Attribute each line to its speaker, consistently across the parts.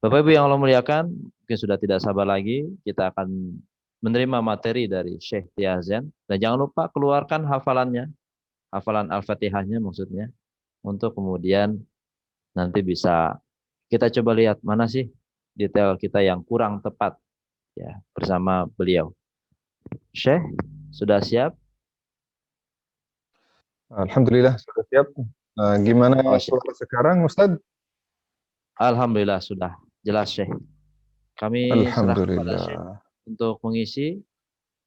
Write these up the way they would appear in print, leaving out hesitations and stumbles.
Speaker 1: Bapak Ibu yang Allah muliakan, mungkin sudah tidak sabar lagi, kita akan menerima materi dari Syekh Tiazen. Dan jangan lupa keluarkan hafalannya, hafalan Al-Fatihahnya maksudnya, untuk kemudian nanti bisa kita coba lihat mana sih detail kita yang kurang tepat ya bersama beliau. Syekh, sudah siap?
Speaker 2: Alhamdulillah sudah siap. Gimana
Speaker 1: Masya.
Speaker 2: suara sekarang, Ustaz?
Speaker 1: Alhamdulillah sudah jelas Syekh. Kami serahkan pada Syekh
Speaker 2: Alhamdulillah.
Speaker 1: untuk mengisi.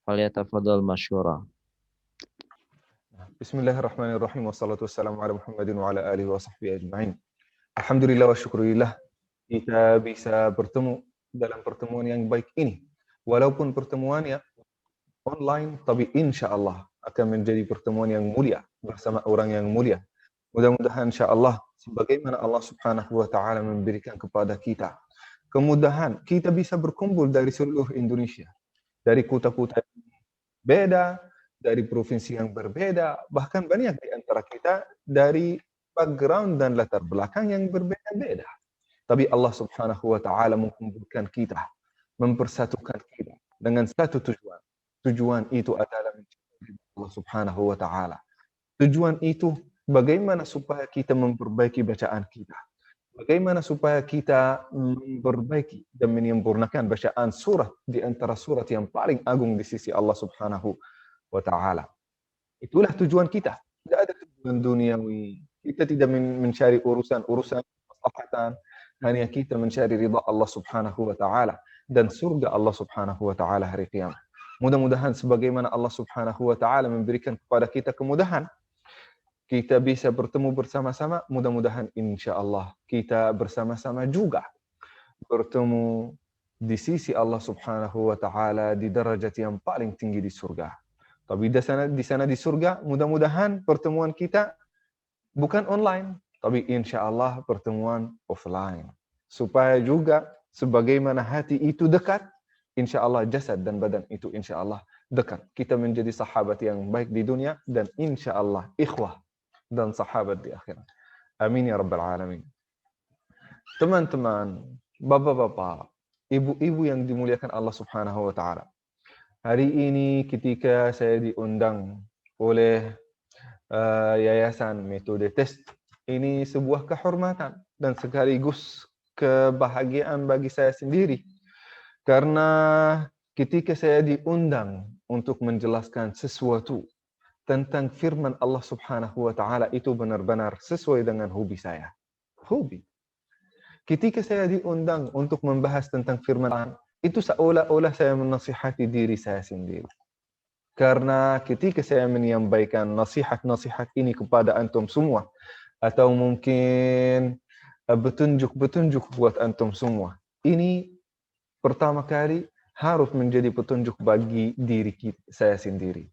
Speaker 1: Falyatafadhal masyura.
Speaker 2: Bismillahirrahmanirrahim. Wassalatu wassalamu ala Muhammadin wa ala alihi wa sahbihi ajma'in. Alhamdulillah wa syukurillah kita bisa bertemu dalam pertemuan yang baik ini. Walaupun pertemuannya online, tapi insya Allah akan menjadi pertemuan yang mulia bersama orang yang mulia. Mudah-mudahan insya Allah sebagaimana Allah Subhanahu wa taala memberikan kepada kita kemudahan, kita bisa berkumpul dari seluruh Indonesia, dari kota-kota yang beda, dari provinsi yang berbeda, bahkan banyak di antara kita dari background dan latar belakang yang berbeda-beda. Tapi Allah Subhanahu wa taala mengumpulkan kita, mempersatukan kita dengan satu tujuan. Tujuan itu adalah mencintai Allah Subhanahu wa taala. Tujuan itu bagaimana supaya kita memperbaiki bacaan kita. Bagaimana supaya kita memperbaiki dan menyempurnakan bacaan surat di antara surat yang paling agung di sisi Allah Subhanahu wa taala. Itulah tujuan kita. Tidak ada tujuan duniawi. Kita tidak mencari urusan-urusan maslahatan, hanya kita mencari ridha Allah Subhanahu wa taala dan surga Allah Subhanahu wa taala hari kiamat. Mudah-mudahan sebagaimana Allah Subhanahu wa taala memberikan kepada kita kemudahan, kita bisa bertemu bersama-sama, mudah-mudahan insya Allah kita bersama-sama juga bertemu di sisi Allah Subhanahu wa taala di derajat yang paling tinggi di surga. Tapi di sana di surga, mudah-mudahan pertemuan kita bukan online, tapi insya Allah pertemuan offline. Supaya juga sebagaimana hati itu dekat, insya Allah jasad dan badan itu insya Allah dekat. Kita menjadi sahabat yang baik di dunia dan insya Allah ikhwah dan sahabat di akhirat. Amin ya rabbal alamin. Teman-teman, bapak-bapak, ibu-ibu yang dimuliakan Allah Subhanahu wa taala. Hari ini ketika saya diundang oleh Yayasan Metode Test, ini sebuah kehormatan dan sekaligus kebahagiaan bagi saya sendiri. Karena ketika saya diundang untuk menjelaskan sesuatu tentang firman Allah Subhanahu wa taala, itu benar-benar sesuai dengan hobi saya. Hobi. Ketika saya diundang untuk membahas tentang firman Allah, itu seolah-olah saya menasihati diri saya sendiri. Karena ketika saya menyampaikan nasihat-nasihat ini kepada antum semua, atau mungkin petunjuk-petunjuk buat antum semua, ini pertama kali harus menjadi petunjuk bagi diri saya sendiri.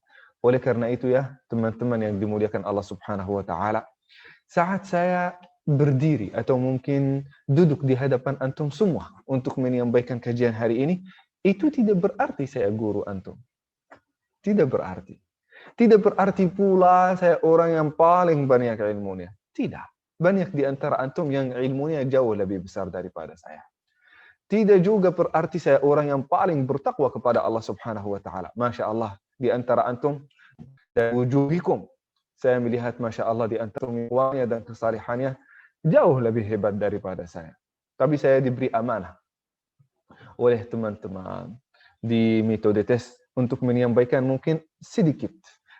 Speaker 2: Oleh karena itu ya, teman-teman yang dimuliakan Allah Subhanahu wa taala, saat saya berdiri atau mungkin duduk di hadapan antum semua untuk menyampaikan kajian hari ini, itu tidak berarti saya guru antum. Tidak berarti. Tidak berarti pula saya orang yang paling banyak ilmunya. Tidak. Banyak di antara antum yang ilmunya jauh lebih besar daripada saya. Tidak juga berarti saya orang yang paling bertakwa kepada Allah Subhanahu wa taala. Masya Allah, di antara antum dan wujuhikum, saya melihat Masya Allah di antara wajahnya dan kesalihannya jauh lebih hebat daripada saya. Tapi saya diberi amanah oleh teman-teman di Metode Test untuk menyampaikan mungkin sedikit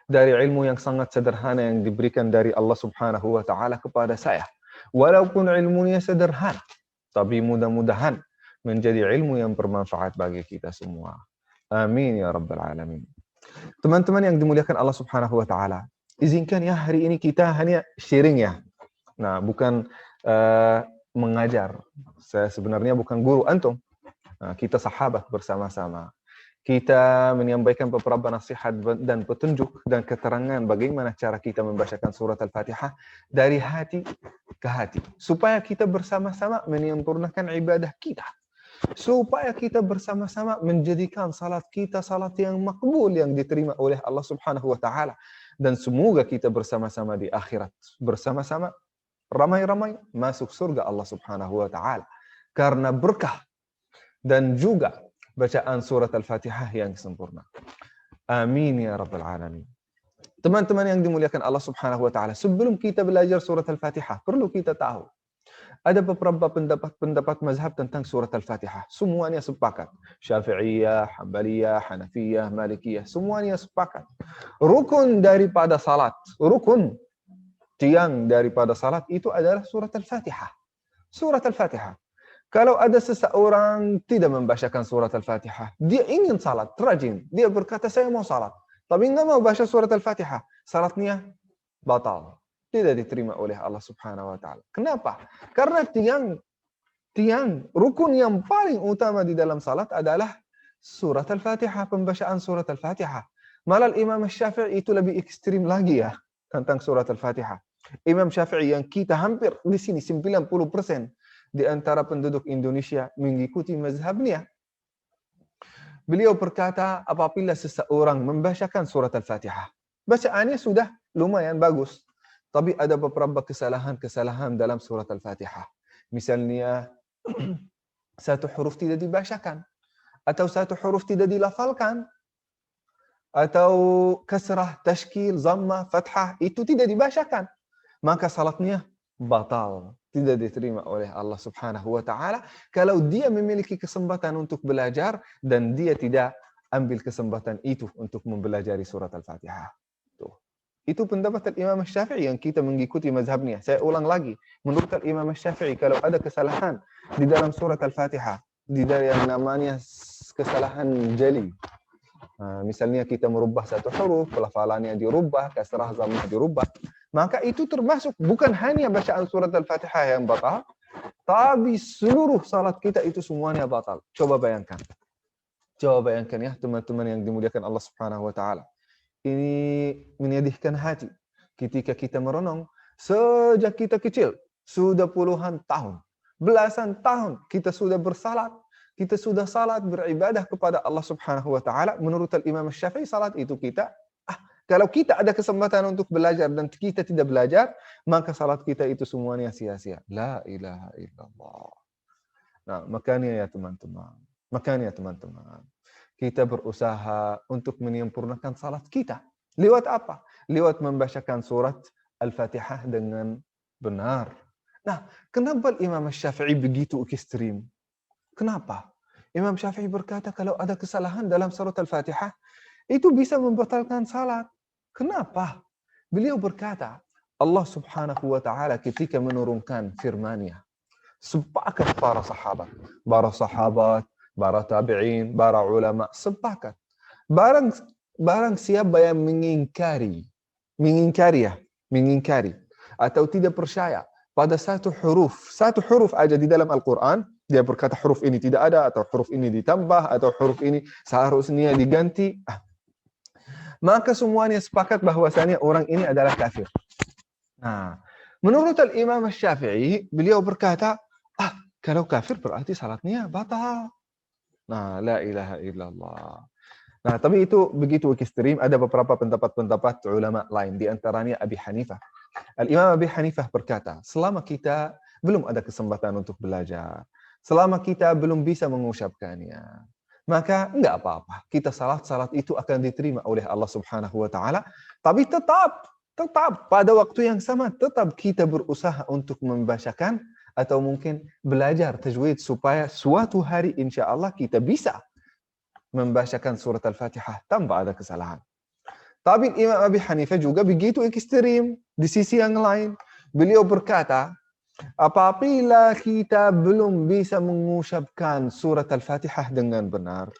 Speaker 2: dari ilmu yang sangat sederhana yang diberikan dari Allah Subhanahu wa taala kepada saya. Walaupun ilmunya sederhana, tapi mudah-mudahan menjadi ilmu yang bermanfaat bagi kita semua. Amin ya rabbal alamin. Teman-teman yang dimuliakan Allah Subhanahu wa taala, izinkan ya hari ini kita hanya sharing ya. Nah, bukan mengajar. Saya sebenarnya bukan guru antum. Nah, kita sahabat bersama-sama. Kita menyampaikan beberapa nasihat dan petunjuk dan keterangan bagaimana cara kita membacakan surat Al-Fatihah dari hati ke hati. Supaya kita bersama-sama menyempurnakan ibadah kita. Supaya kita bersama-sama menjadikan salat kita salat yang makbul, yang diterima oleh Allah Subhanahu wa taala, dan semoga kita bersama-sama di akhirat bersama-sama ramai-ramai masuk surga Allah Subhanahu wa taala. karena berkah dan juga bacaan surat Al-Fatihah yang sempurna. Amin ya rabbal alamin. Teman-teman yang dimuliakan Allah Subhanahu wa taala, sebelum kita belajar surat Al-Fatihah, perlu kita tahu ada beberapa pendapat mazhab tentang surat Al-Fatihah. Semuanya sepakat. Syafi'iyah, Hanbaliyah, Hanafiyah, Malikiyah, semuanya sepakat. Rukun daripada salat, rukun tiang daripada salat itu adalah surat Al-Fatihah. Surat Al-Fatihah. Kalau ada seseorang tidak membacakan surat Al-Fatihah, dia ingin salat, rajin. Dia berkata, saya mau salat. Tapi nggak mau baca surat Al-Fatihah. Salatnya batal. Tidak diterima oleh Allah Subhanahu wa taala. Kenapa? Karena tiang rukun yang paling utama di dalam salat adalah surat Al-Fatihah, pembacaan surat Al-Fatihah. Malah Imam Syafi'i itu lebih ekstrim lagi ya tentang surat Al-Fatihah. Imam Syafi'i yang kita hampir di sini 90% di antara penduduk Indonesia mengikuti mazhabnya. Beliau berkata, apabila seseorang membacakan surat Al-Fatihah, bacaannya sudah lumayan bagus. Tapi ada beberapa kesalahan dalam surat Al-Fatihah. Misalnya, satu huruf tidak dibacakan. Atau satu huruf tidak dilafalkan. Atau kasrah, tashkil, zammah, fathah, itu tidak dibacakan. Maka salatnya batal. Tidak diterima oleh Allah Subhanahu wa ta'ala. Kalau dia memiliki kesempatan untuk belajar dan dia tidak ambil kesempatan itu untuk mempelajari surat Al-Fatihah. Itu pendapat Imam Syafi'i yang kita mengikuti mazhabnya. Saya ulang lagi. Menurut Imam Syafi'i, kalau ada kesalahan di dalam surat Al-Fatihah, di dalam yang namanya kesalahan jali. Misalnya kita merubah satu huruf, pelafalannya dirubah, kasrah zammah dirubah. Maka itu termasuk bukan hanya bacaan surat Al-Fatihah yang batal, tapi seluruh salat kita itu semuanya batal. Coba bayangkan. Coba bayangkan ya teman-teman yang dimuliakan Allah Subhanahu wa ta'ala. Ini menyedihkan hati ketika kita merenung sejak kita kecil, sudah puluhan tahun, belasan tahun kita sudah bersalat, kita sudah salat beribadah kepada Allah Subhanahu wa taala. Menurut Imam Syafi'i salat itu kita kalau kita ada kesempatan untuk belajar dan kita tidak belajar, maka salat kita itu semuanya sia-sia. La ilaha illallah. Nah, makanya ya teman-teman, kita berusaha untuk menyempurnakan salat kita. Lewat apa? Lewat membacakan surat Al-Fatihah dengan benar. Nah, kenapa Imam Syafi'i begitu ekstrim? Kenapa? Imam Syafi'i berkata kalau ada kesalahan dalam surat Al-Fatihah, itu bisa membatalkan salat. Kenapa? Beliau berkata, Allah Subhanahu wa ta'ala ketika menurunkan firman-Nya, sepakat para sahabat, para tabi'in, para ulama sepakat. Barang siapa yang mengingkari atau tidak percaya pada satu huruf aja di dalam Al-Quran, dia berkata huruf ini tidak ada, atau huruf ini ditambah, atau huruf ini seharusnya diganti, maka semuanya sepakat bahwasanya orang ini adalah kafir. Nah, menurut Imam Syafi'i, beliau berkata, kalau kafir berarti salatnya batal. Nah, la ilaha illallah. Nah, tapi itu begitu ekstrim. Ada beberapa pendapat ulama lain. Di antaranya Abi Hanifah. Al-Imam Abi Hanifah berkata, selama kita belum ada kesempatan untuk belajar, selama kita belum bisa mengucapkannya, maka enggak apa-apa. Kita salat itu akan diterima oleh Allah Subhanahu wa ta'ala. Tapi tetap pada waktu yang sama, tetap kita berusaha untuk membacakan atau mungkin belajar tajwid supaya suatu hari insya Allah kita bisa membacakan surat Al-Fatihah tanpa ada kesalahan. Tapi Imam Abi Hanifah juga begitu ekstrim. Di sisi yang lain, beliau berkata, apabila kita belum bisa mengucapkan surat Al-Fatihah dengan benar,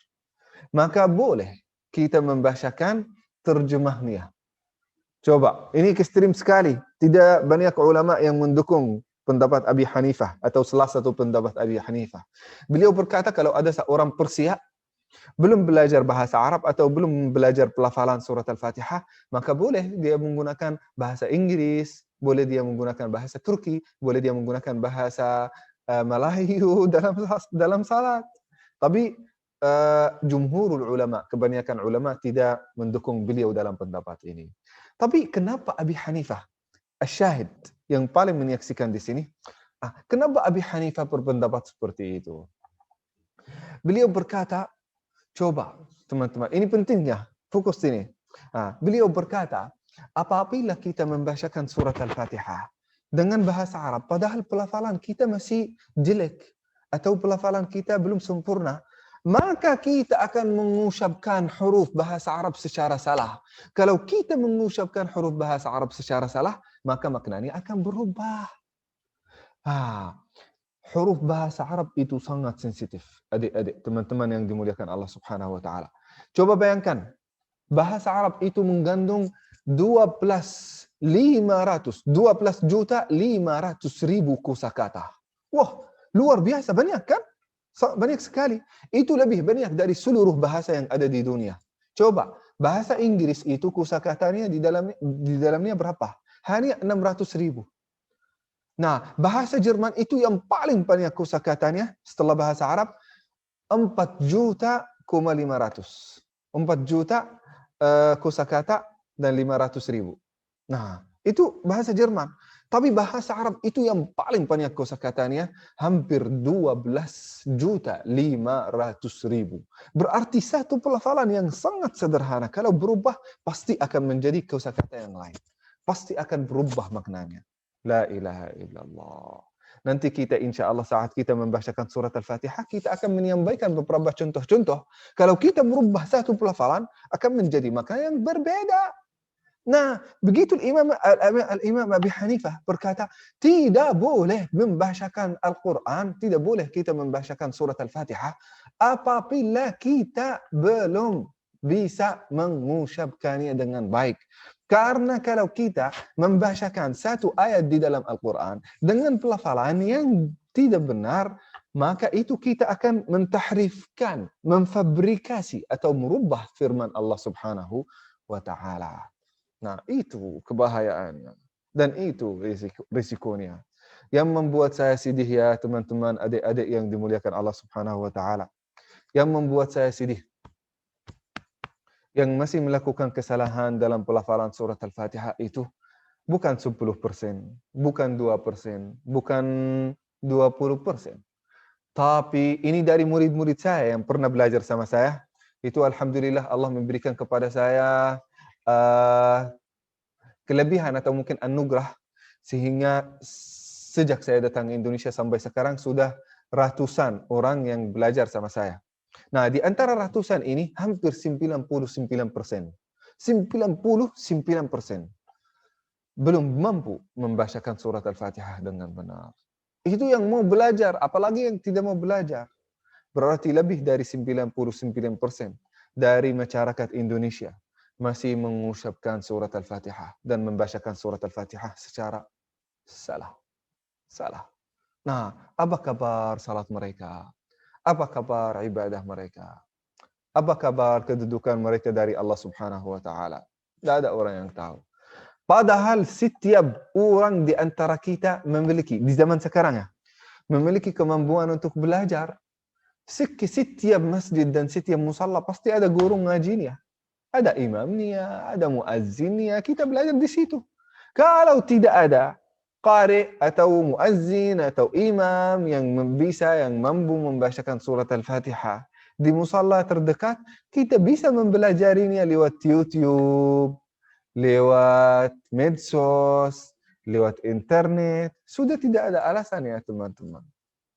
Speaker 2: maka boleh kita membacakan terjemahnya. Coba, ini ekstrim sekali. Tidak banyak ulama yang mendukung pendapat Abi Hanifah atau salah satu pendapat Abi Hanifah. Beliau berkata kalau ada seorang Persia belum belajar bahasa Arab atau belum belajar pelafalan surat Al-Fatihah, maka boleh dia menggunakan bahasa Inggris, boleh dia menggunakan bahasa Turki, boleh dia menggunakan bahasa Melayu dalam salat. Tapi jumhurul ulama, kebanyakan ulama tidak mendukung beliau dalam pendapat ini. Tapi kenapa Abi Hanifah, asyahid yang paling menyaksikan di sini, Kenapa Abi Hanifah berpendapat seperti itu? Beliau berkata, coba teman-teman, ini pentingnya, fokus ini. Beliau berkata, apabila kita membacakan surat Al-Fatihah dengan bahasa Arab, padahal pelafalan kita masih jelek, atau pelafalan kita belum sempurna, maka kita akan mengucapkan huruf bahasa Arab secara salah. Kalau kita mengucapkan huruf bahasa Arab secara salah, maka maknanya akan berubah. Huruf bahasa Arab itu sangat sensitif. Adik-adik, teman-teman yang dimuliakan Allah Subhanahu wa taala. Coba bayangkan, bahasa Arab itu mengandung 12 juta 500 ribu kosakata. Wah, luar biasa banyak kan? Banyak sekali. Itu lebih banyak dari seluruh bahasa yang ada di dunia. Coba, bahasa Inggris itu kosakatanya di dalamnya berapa? Hanya 600 ribu. Nah, bahasa Jerman itu yang paling banyak kosakatanya setelah bahasa Arab 4 juta 500. 4 juta kosakata dan 500 ribu. Nah, itu bahasa Jerman. Tapi bahasa Arab itu yang paling banyak kosakatanya hampir 12 juta 500 ribu. Berarti satu pelafalan yang sangat sederhana. Kalau berubah, pasti akan menjadi kosakata yang lain. Pasti akan berubah maknanya. La ilaha illallah. Nanti kita insya Allah saat kita membacakan surat Al-Fatihah, kita akan menyampaikan beberapa contoh-contoh. Kalau kita merubah satu pelafalan, akan menjadi makna yang berbeda. Nah, begitu Al-Imam Abi Hanifah berkata, tidak boleh membacakan Al-Quran, tidak boleh kita membacakan surat Al-Fatihah, apabila kita belum bisa mengucapkannya dengan baik. Karena kalau kita membacakan satu ayat di dalam Al-Quran dengan pelafalan yang tidak benar, maka itu kita akan mentahrifkan, memfabrikasi atau merubah firman Allah Subhanahu wa taala. Nah, itu kebahayaannya. Dan itu risikonya. Yang membuat saya sedih ya teman-teman, adik-adik yang dimuliakan Allah Subhanahu wa taala. Yang membuat saya sedih, yang masih melakukan kesalahan dalam pelafalan surat Al-Fatihah itu bukan 10%, bukan 2%, bukan 20%. Tapi ini dari murid-murid saya yang pernah belajar sama saya. Itu alhamdulillah Allah memberikan kepada saya kelebihan atau mungkin anugerah, sehingga sejak saya datang ke Indonesia sampai sekarang sudah ratusan orang yang belajar sama saya. Nah, di antara ratusan ini hampir 99%. 99% belum mampu membacakan surat Al-Fatihah dengan benar. Itu yang mau belajar, apalagi yang tidak mau belajar. Berarti lebih dari 99% dari masyarakat Indonesia masih mengucapkan surat Al-Fatihah dan membacakan surat Al-Fatihah secara salah. Nah, apa kabar salat mereka? Apa kabar ibadah mereka? Apa kabar kedudukan mereka dari Allah Subhanahu wa taala? Tidak ada orang yang tahu. Padahal setiap orang di antara kita memiliki, di zaman sekarang ya, memiliki kemampuan untuk belajar. Setiap masjid dan setiap musalla pasti ada guru ngajinya. Ada imamnya, ada muazzinnya, kita belajar di situ. Kalau tidak ada qari atau muazzin atau imam yang mampu membacakan surat Al-Fatihah di musalla terdekat, kita bisa mempelajarinya lewat YouTube, lewat medsos, lewat internet. Sudah tidak ada alasan ya teman-teman.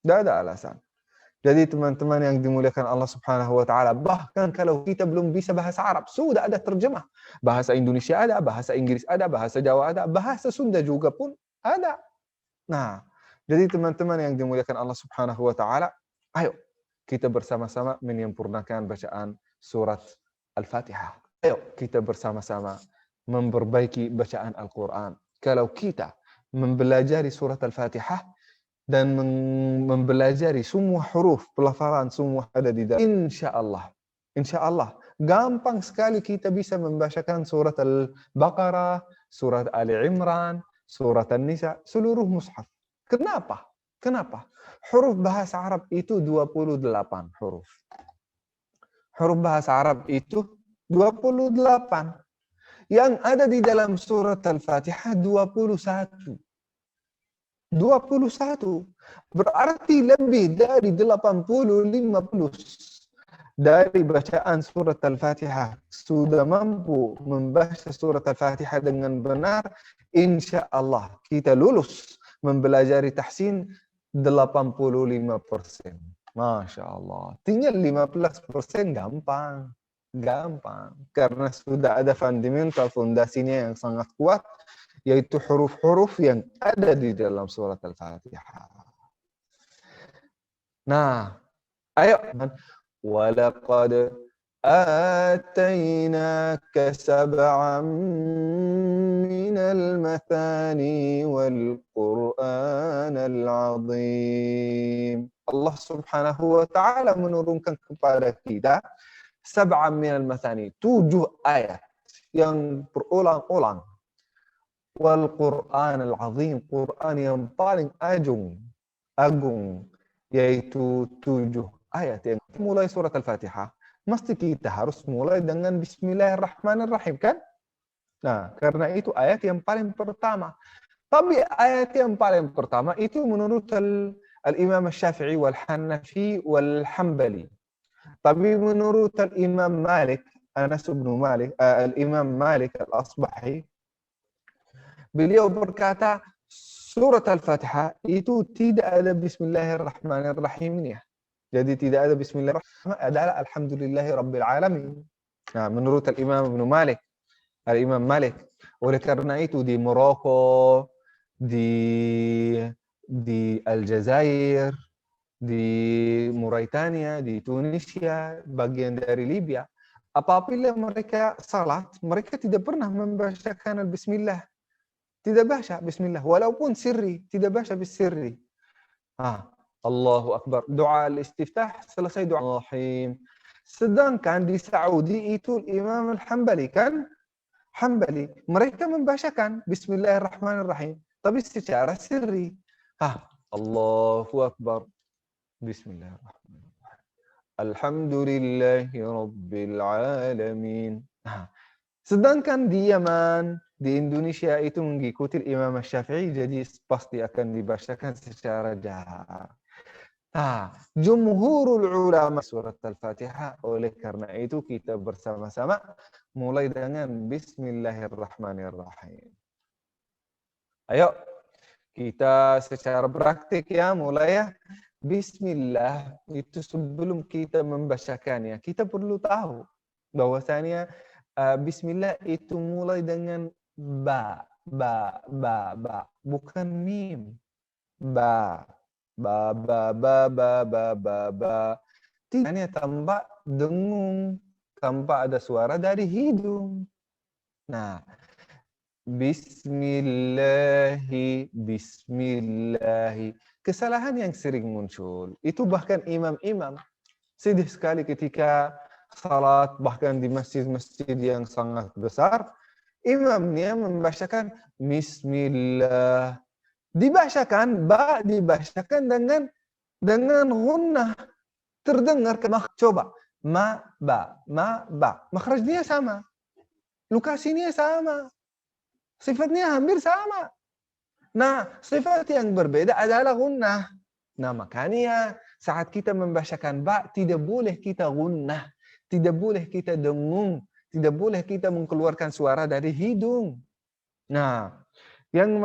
Speaker 2: Tidak ada alasan. Jadi teman-teman yang dimuliakan Allah Subhanahu wa taala, bahkan kalau kita belum bisa bahasa Arab, sudah ada terjemah. Bahasa Indonesia ada, bahasa Inggris ada, bahasa Jawa ada, bahasa Sunda juga pun ada. Nah, jadi teman-teman yang dimuliakan Allah Subhanahu wa taala, ayo kita bersama-sama menyempurnakan bacaan surat Al-Fatihah. Ayo kita bersama-sama memperbaiki bacaan Al-Quran. Kalau kita mempelajari surat Al-Fatihah dan mempelajari semua huruf, pelafalan semua ada di dalam, insya Allah, gampang sekali kita bisa membacakan surat Al-Baqarah, surat Ali Imran, surat An-Nisa, seluruh mushaf. Kenapa? Huruf bahasa Arab itu 28 huruf. Huruf bahasa Arab itu 28. Yang ada di dalam surat Al-Fatihah 21. 21. Berarti lebih dari 80-50 dari bacaan surat Al-Fatihah sudah mampu membaca surat Al-Fatihah dengan benar, insya Allah kita lulus mempelajari tahsin 85%. Masya Allah. Tinggal 15% gampang. Gampang. Karena sudah ada fundamental, fondasinya yang sangat kuat, yaitu huruf-huruf yang ada di dalam surat Al-Fatihah. Nah, ayo. Walaqad atainaka sab'an minal mathani wal Qur'anal azim. Allah Subhanahu wa taala menurunkan kepada kita sab'an minal mathani, 7 ayat yang berulang-ulang. Wal Qur'anal azim, Quran yang paling agung, yaitu 7 ayat yang mulai surat Al-Fatihah. Mesti kita harus mulai dengan Bismillahirrahmanirrahim, kan? Nah, karena itu ayat yang paling pertama. Tapi ayat yang paling pertama itu menurut Al-Imam Syafi'i wal Hanafi wal Hanbali. Tapi menurut Al-Imam Malik, Anas bin Malik, Al-Imam Malik Al-Asbahi, beliau berkata, surat Al-Fatihah itu tidak ada Bismillahirrahmanirrahimnya. Jadi tidak ada Bismillahirrahmanirrahim, adalah Alhamdulillahi Rabbil Alamin. Nah, menurut Al-Imam Ibn Malik, Al-Imam Malik. Oleh karena itu di Maroko, di Aljazair, di Mauritania, di Tunisia, bagian dari Libya, apabila mereka salat, mereka tidak pernah membacakan Bismillah. Tidak baca Bismillah, walaupun sirri, tidak baca bisirri. Allahu Akbar. Doa al-istiftah selesai doa Rahim. Sedangkan di Saudi itu Imam Al-Hambali, kan? Hambali. Mereka membacakan Bismillahirrahmanirrahim. Tapi secara sirri. Allahu Akbar. Bismillahirrahmanirrahim. Alhamdulillahi Rabbil Alamin. Sedangkan di Yaman, di Indonesia itu mengikuti Imam Syafi'i, jadi pasti akan dibacakan secara jahar. Jumhurul ulama surat Al-Fatihah. Oleh karena itu kita bersama-sama mulai dengan Bismillahirrahmanirrahim. Ayo kita secara praktik ya, mulai ya. Bismillah itu sebelum kita membacakannya, kita perlu tahu bahwasanya Bismillah itu mulai dengan ba, bukan mim. Ba. Tidaknya tanpa dengung, tanpa ada suara dari hidung. Nah, Bismillahi. Kesalahan yang sering muncul, itu bahkan imam-imam sedih sekali ketika salat, bahkan di masjid-masjid yang sangat besar, imamnya membacakan Bismillah. Dibacakan dibacakan dengan gunnah, terdengar coba ba, makhrajnya sama, lokasinya sama, sifatnya hampir sama. Nah, sifat yang berbeda adalah gunnah. Nah, makanya saat kita membacakan ba, tidak boleh kita gunnah, tidak boleh kita dengung, tidak boleh kita mengeluarkan suara dari hidung. Nah, yang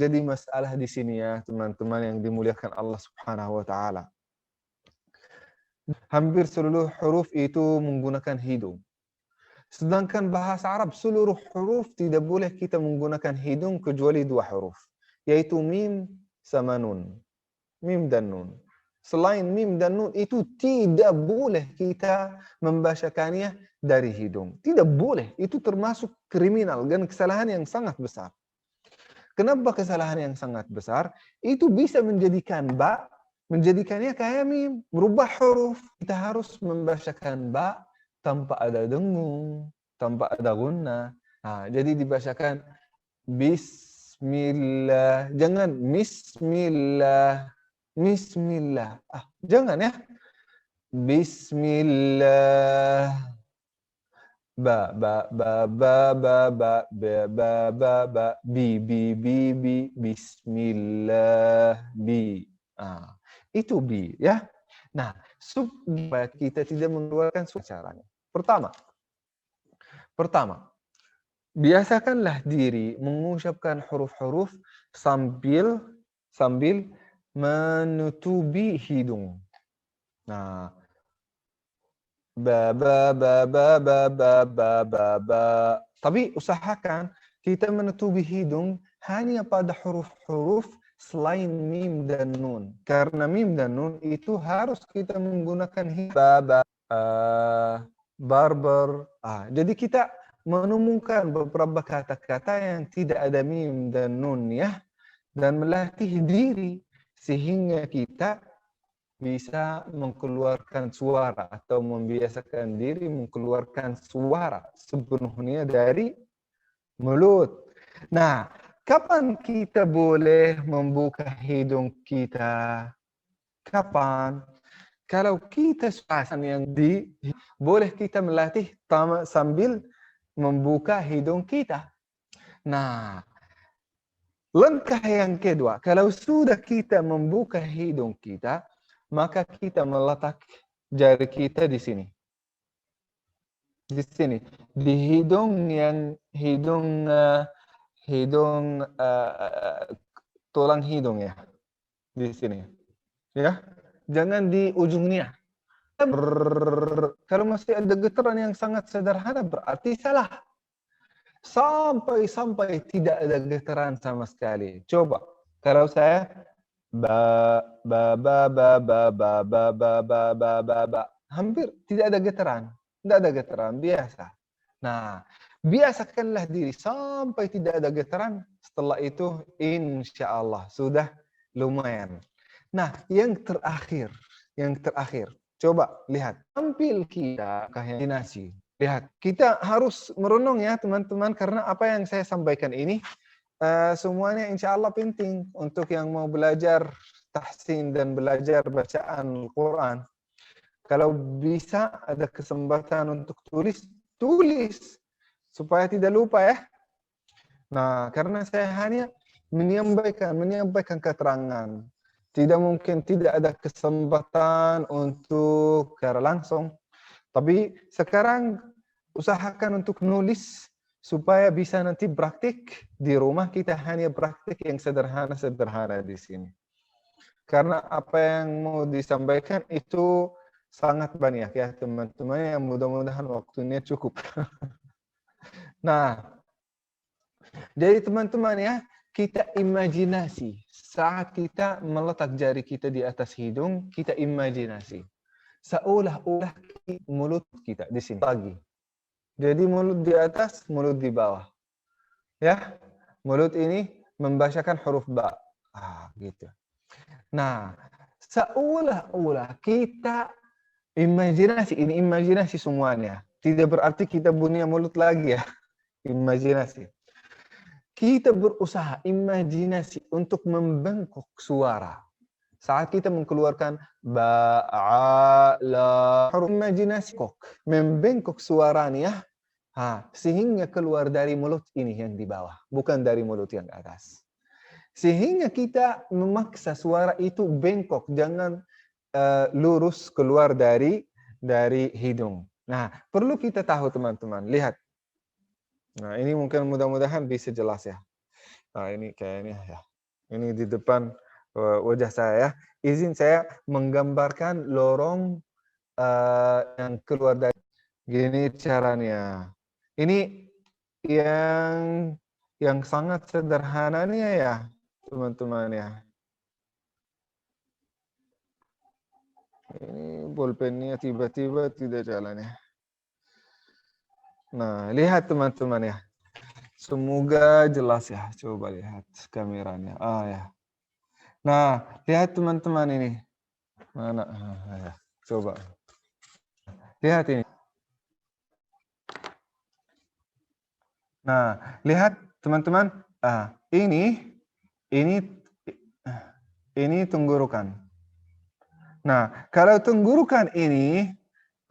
Speaker 2: jadi masalah di sini ya, teman-teman yang dimuliakan Allah Subhanahu wa taala. Hampir seluruh huruf itu menggunakan hidung. Sedangkan bahasa Arab seluruh huruf tidak boleh kita menggunakan hidung kecuali 2 huruf, yaitu mim sama nun. Mim dan nun. Selain mim dan nun itu tidak boleh kita membacakannya dari hidung. Tidak boleh, itu termasuk kriminal dan kesalahan yang sangat besar. Kenapa kesalahan yang sangat besar? Itu bisa menjadikannya kayak mim, merubah huruf. Kita harus membacakan ba tanpa ada dengung, tanpa ada gunnah. Jadi dibacakan Bismillah, jangan Bismillah. Jangan ya. Bismillah. ba ba ba ba ba ba ba bi bi bi bi bismillah bi. Itu bi ya. Nah, supaya kita tidak mengeluarkan suaranya. Pertama, biasakanlah diri mengucapkan huruf-huruf sambil menutupi hidung. Nah, ba ba ba ba ba ba ba ba ba. Tapi usahakan kita menutupi hidung hanya pada huruf-huruf selain mim dan nun. Karena mim dan nun itu harus kita menggunakan ba ba barber. Jadi kita menemukan beberapa kata-kata yang tidak ada mim dan nun ya, dan melatih diri sehingga kita bisa mengeluarkan suara atau membiasakan diri mengeluarkan suara sepenuhnya dari mulut. Nah, kapan kita boleh membuka hidung kita? Kapan? Kalau kita suasana yang boleh kita melatih sambil membuka hidung kita. Nah, langkah yang kedua, kalau sudah kita membuka hidung kita, maka kita meletak jari kita di sini. Di sini. Di hidung tulang hidung ya. Di sini. Ya. Jangan di ujungnya. Kalau masih ada getaran yang sangat sederhana berarti salah. Sampai tidak ada getaran sama sekali. Coba. Kalau saya ba ba ba ba ba ba ba ba ba ba ba ba, hampir tidak ada getaran. Tidak ada getaran, biasa. Nah, biasakanlah diri sampai tidak ada getaran. Setelah itu insya Allah sudah lumayan. Nah, yang terakhir, coba lihat tampil kita imajinasi. Lihat, kita harus merenung ya teman-teman, karena apa yang saya sampaikan ini semuanya insya Allah penting untuk yang mau belajar tahsin dan belajar bacaan Al-Quran. Kalau bisa ada kesempatan untuk tulis supaya tidak lupa ya. Nah, karena saya hanya menyampaikan keterangan. Tidak mungkin tidak ada kesempatan untuk secara langsung. Tapi sekarang usahakan untuk nulis supaya bisa nanti praktik di rumah. Kita hanya praktik yang sederhana-sederhana di sini. Karena apa yang mau disampaikan itu sangat banyak ya teman-teman, yang mudah-mudahan waktunya cukup. Nah, jadi teman-teman ya, kita imajinasi saat kita meletak jari kita di atas hidung, kita imajinasi seolah-olah mulut kita di sini lagi. Jadi mulut di atas, mulut di bawah. Ya, mulut ini membacakan huruf ba. Gitu. Nah, seolah-olah kita imajinasi semuanya. Tidak berarti kita bunyi mulut lagi ya. Imajinasi. Kita berusaha imajinasi untuk membengkok suara. Saat kita mengeluarkan ba, a, la, imajinasi membengkok suaranya, sehingga keluar dari mulut ini yang di bawah, bukan dari mulut yang atas. Sehingga kita memaksa suara itu bengkok, jangan lurus keluar dari hidung. Nah, perlu kita tahu teman-teman, lihat. Nah, ini mungkin mudah-mudahan bisa jelas ya. Nah, ini kayaknya ya. Ini di depan wajah saya ya. Izin saya menggambarkan lorong yang keluar dari. Gini caranya. Ini yang sangat sederhananya ya, teman-teman ya. Ini pulpennya tiba-tiba tidak jalan ya. Nah, lihat teman-teman ya. Semoga jelas ya. Coba lihat kameranya. Ya. Nah, lihat teman-teman ini. Mana? Ya. Coba. Lihat ini. Nah, lihat teman-teman. Ini tenggorokan. Nah, kalau tenggorokan ini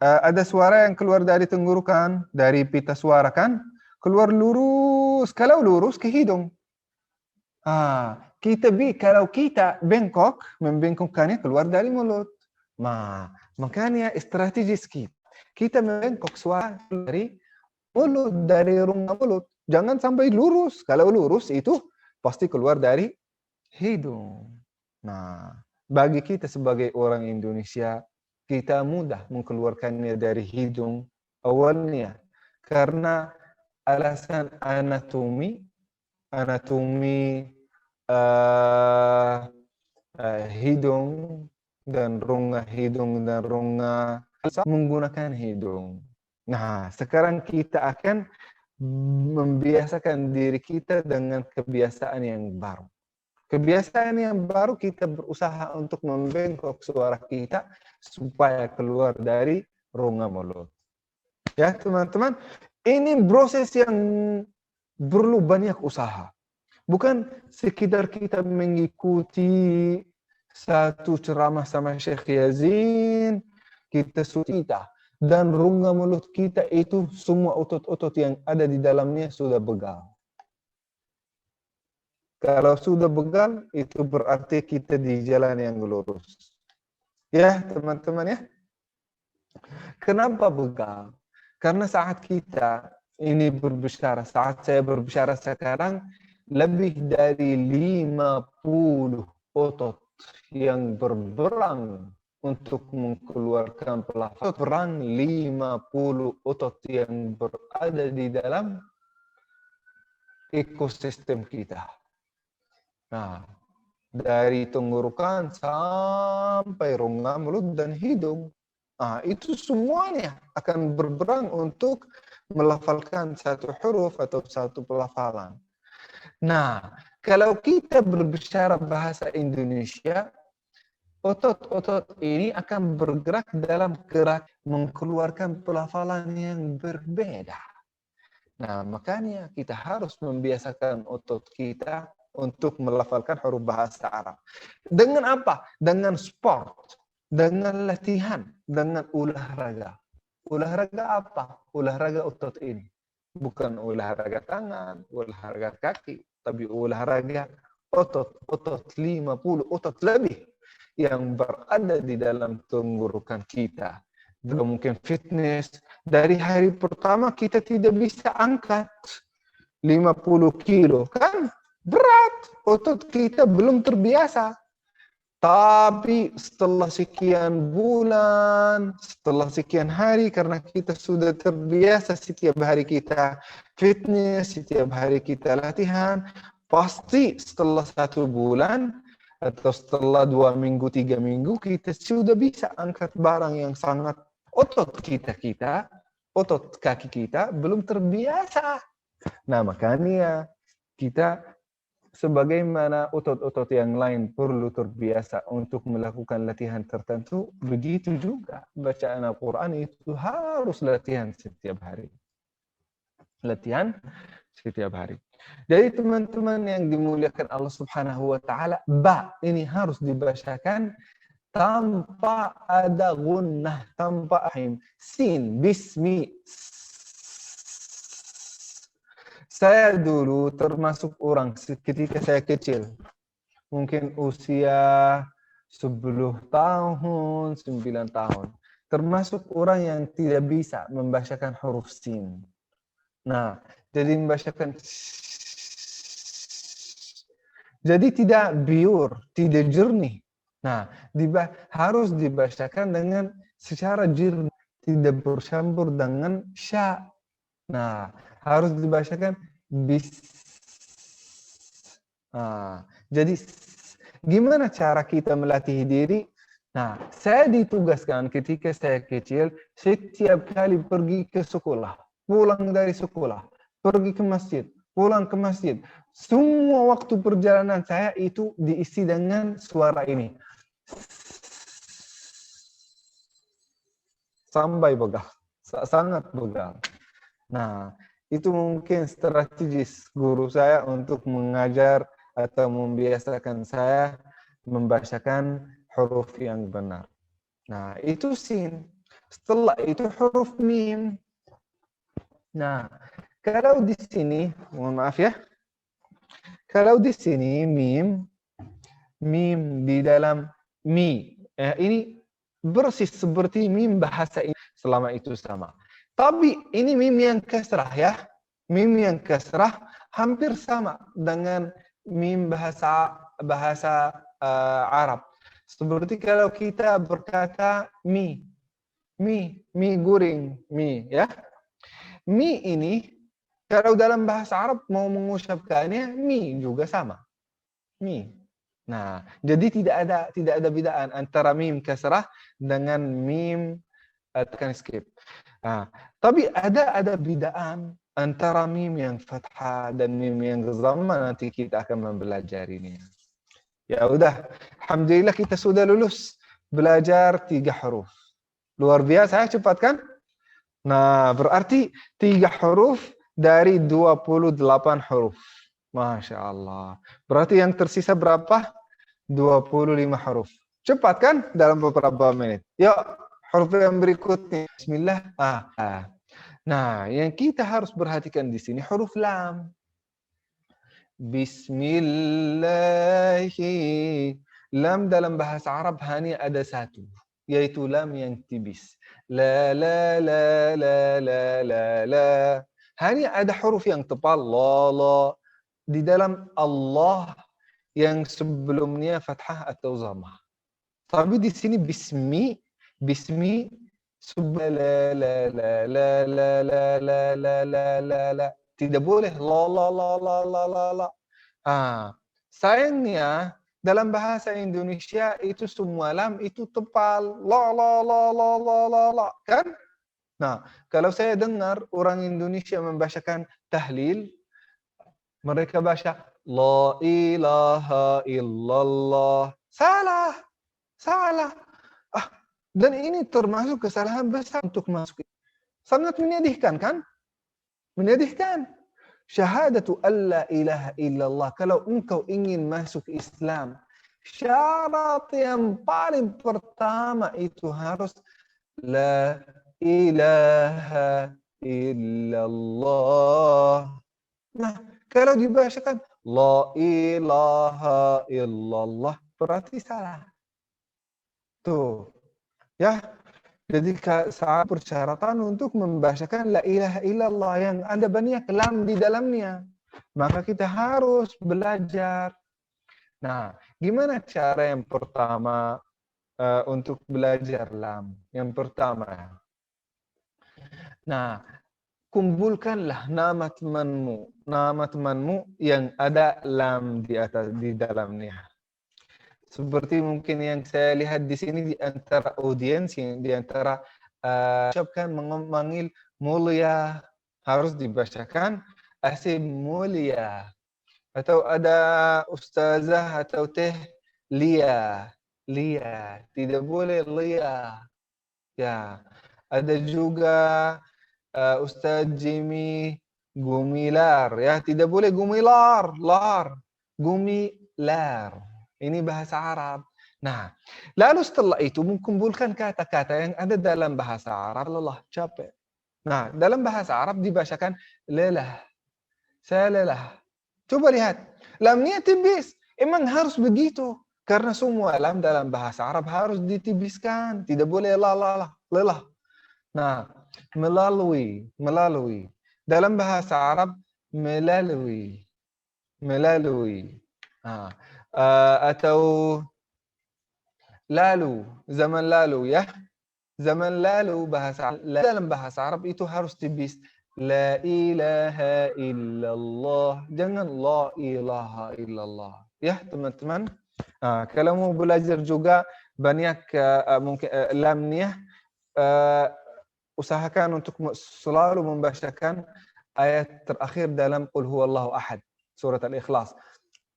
Speaker 2: ada suara yang keluar dari tenggorokan, dari pita suara kan, keluar lurus. Kalau lurus ke hidung. Kalau kita bengkok, membengkokkannya keluar dari mulut. Makanya strategis kita membengkok suara dari mulut, dari rongga mulut. Jangan sampai lurus. Kalau lurus itu pasti keluar dari hidung. Nah, bagi kita sebagai orang Indonesia, kita mudah mengeluarkannya dari hidung awalnya. Karena alasan anatomi hidung dan rongga menggunakan hidung. Nah, sekarang kita akan membiasakan diri kita dengan kebiasaan yang baru. Kebiasaan yang baru kita berusaha untuk membengkok suara kita supaya keluar dari rongga mulut. Ya, teman-teman, ini proses yang perlu banyak usaha. Bukan sekedar kita mengikuti satu ceramah sama Syekh Yazin, kita sudah dan rongga mulut kita itu semua otot-otot yang ada di dalamnya sudah begal. Kalau sudah begal, itu berarti kita di jalan yang lurus. Ya, teman-teman ya. Kenapa begal? Karena saat kita ini berbicara, saat saya berbicara sekarang, lebih dari 50 otot yang berperang untuk mengeluarkan pelafaz. Perang 50 otot yang berada di dalam ekosistem kita. Nah, dari tenggorokan sampai rongga mulut dan hidung. Itu semuanya akan berperang untuk melafalkan satu huruf atau satu pelafalan. Nah, kalau kita berbicara bahasa Indonesia, otot-otot ini akan bergerak dalam gerak mengeluarkan pelafalan yang berbeda. Nah, makanya kita harus membiasakan otot kita untuk melafalkan huruf bahasa Arab. Dengan apa? Dengan sport, dengan latihan, dengan olahraga. Olahraga apa? Olahraga otot ini. Bukan olahraga tangan, olahraga kaki, tapi olahraga otot 50 otot lebih yang berada di dalam tenggorokan kita. Juga mungkin fitness. Dari hari pertama kita tidak bisa angkat 50 kilo. Kan berat. Otot kita belum terbiasa. Tapi setelah sekian bulan, setelah sekian hari, karena kita sudah terbiasa setiap hari kita fitness, setiap hari kita latihan, pasti setelah 1 bulan, atau setelah 2 minggu, 3 minggu, kita sudah bisa angkat barang yang sangat otot otot kaki kita belum terbiasa. Nah, makanya kita sebagaimana otot-otot yang lain perlu terbiasa untuk melakukan latihan tertentu, begitu juga bacaan Al-Quran itu harus latihan setiap hari. Latihan setiap hari. Jadi teman-teman yang dimuliakan Allah Subhanahu wa taala, ba ini harus dibacakan tanpa ada gunnah, tanpa ahim. Sin, bismi. Saya dulu termasuk orang ketika saya kecil. Mungkin usia 10 tahun, 9 tahun. Termasuk orang yang tidak bisa membacakan huruf sin. Nah, jadi membacakan jadi tidak biur, tidak jernih. Nah, harus dibacakan dengan secara jernih, tidak bercampur dengan sya. Nah, harus dibacakan bis. Jadi gimana cara kita melatih diri? Nah, saya ditugaskan ketika saya kecil, setiap kali pergi ke sekolah, pulang dari sekolah, pergi ke masjid, pulang ke masjid, semua waktu perjalanan saya itu diisi dengan suara ini. Sampai begal, sangat begal. Nah, itu mungkin strategis guru saya untuk mengajar atau membiasakan saya membacakan huruf yang benar. Nah, itu sin. Setelah itu huruf mim. Nah, kalau di sini, mohon maaf ya, kalau di sini mim di dalam mi, ini persis seperti mim bahasa ini selama itu sama. Tapi ini mim yang kasrah ya, mim yang kasrah hampir sama dengan mim bahasa Arab. Seperti kalau kita berkata mi goreng, ya. Mi ini kalau dalam bahasa Arab mau mengucapkannya mi juga sama. Mi. Nah, jadi tidak ada bedaan antara mim kasrah dengan mim tekan skip. Nah, tapi ada bedaan antara mim yang fathah dan mim yang dhamma, nanti kita akan mempelajarinya. Ya udah, alhamdulillah kita sudah lulus belajar 3 huruf. Luar biasa ya, cepat kan? Nah, berarti 3 huruf dari 28 huruf. Masya Allah. Berarti yang tersisa berapa? 25 huruf. Cepat kan? Dalam beberapa menit. Yuk, huruf yang berikutnya. Bismillah. Nah, yang kita harus perhatikan di sini huruf lam. Bismillahi. Lam dalam bahasa Arab hanya ada satu, yaitu lam yang tipis. La la la la la la la. Hanya ada huruf yang tebal, la. Di dalam Allah yang sebelumnya fathah atau dhammah. Tapi di sini bismi la la la la la la la la la la la. Tidak boleh la. Sayangnya dalam bahasa Indonesia itu semua lam itu tebal, la kan? Nah, kalau saya dengar orang Indonesia membacakan tahlil, mereka baca la ilaha illallah. Salah. Dan ini termasuk kesalahan besar untuk masuk. Sangat menyedihkan kan? Menyedihkan. Syahadatu alla ilaha illallah. Kalau engkau ingin masuk Islam, syarat yang paling pertama itu harus la ilaha illallah. Nah, kalau dibacakan la ilaha illallah, berarti salah. Tuh. Ya, jadi saat persyaratan untuk membacakan la ilaha illallah yang ada banyak lam di dalamnya. Maka kita harus belajar. Nah, gimana cara yang pertama untuk belajar lam? Yang pertama, nah, kumpulkanlah nama temanmu yang ada lam di dalamnya. Seperti mungkin yang saya lihat di sini di antara audiens, di antara ucapkan memanggil mulia, harus dibacakan asim mulia. Atau ada ustazah atau teh lia, tidak boleh lia. Ya, ada juga Ustaz Jimmy Gumilar, ya tidak boleh gumilar, gumilar. Ini bahasa Arab. Nah, lalu setelah itu mengumpulkan kata-kata yang ada dalam bahasa Arab. Lelah, capek. Nah, dalam bahasa Arab dibacakan lelah. Saya lelah. Coba lihat. Lamnya tipis. Emang harus begitu. Karena semua lam dalam bahasa Arab harus ditibiskan. Tidak boleh lelah. Nah, melalui. Dalam bahasa Arab, melalui. Nah, atau lalu, zaman lalu ya. Zaman lalu dalam bahasa Arab itu harus tipis. La ilaha illallah. Jangan la ilaha illallah. Ya, teman-teman. Nah, kalau mau belajar juga banyak mungkin lamnya, usahakan untuk selalu membacakan ayat terakhir dalam Qul huwallahu ahad, surat Al-Ikhlas.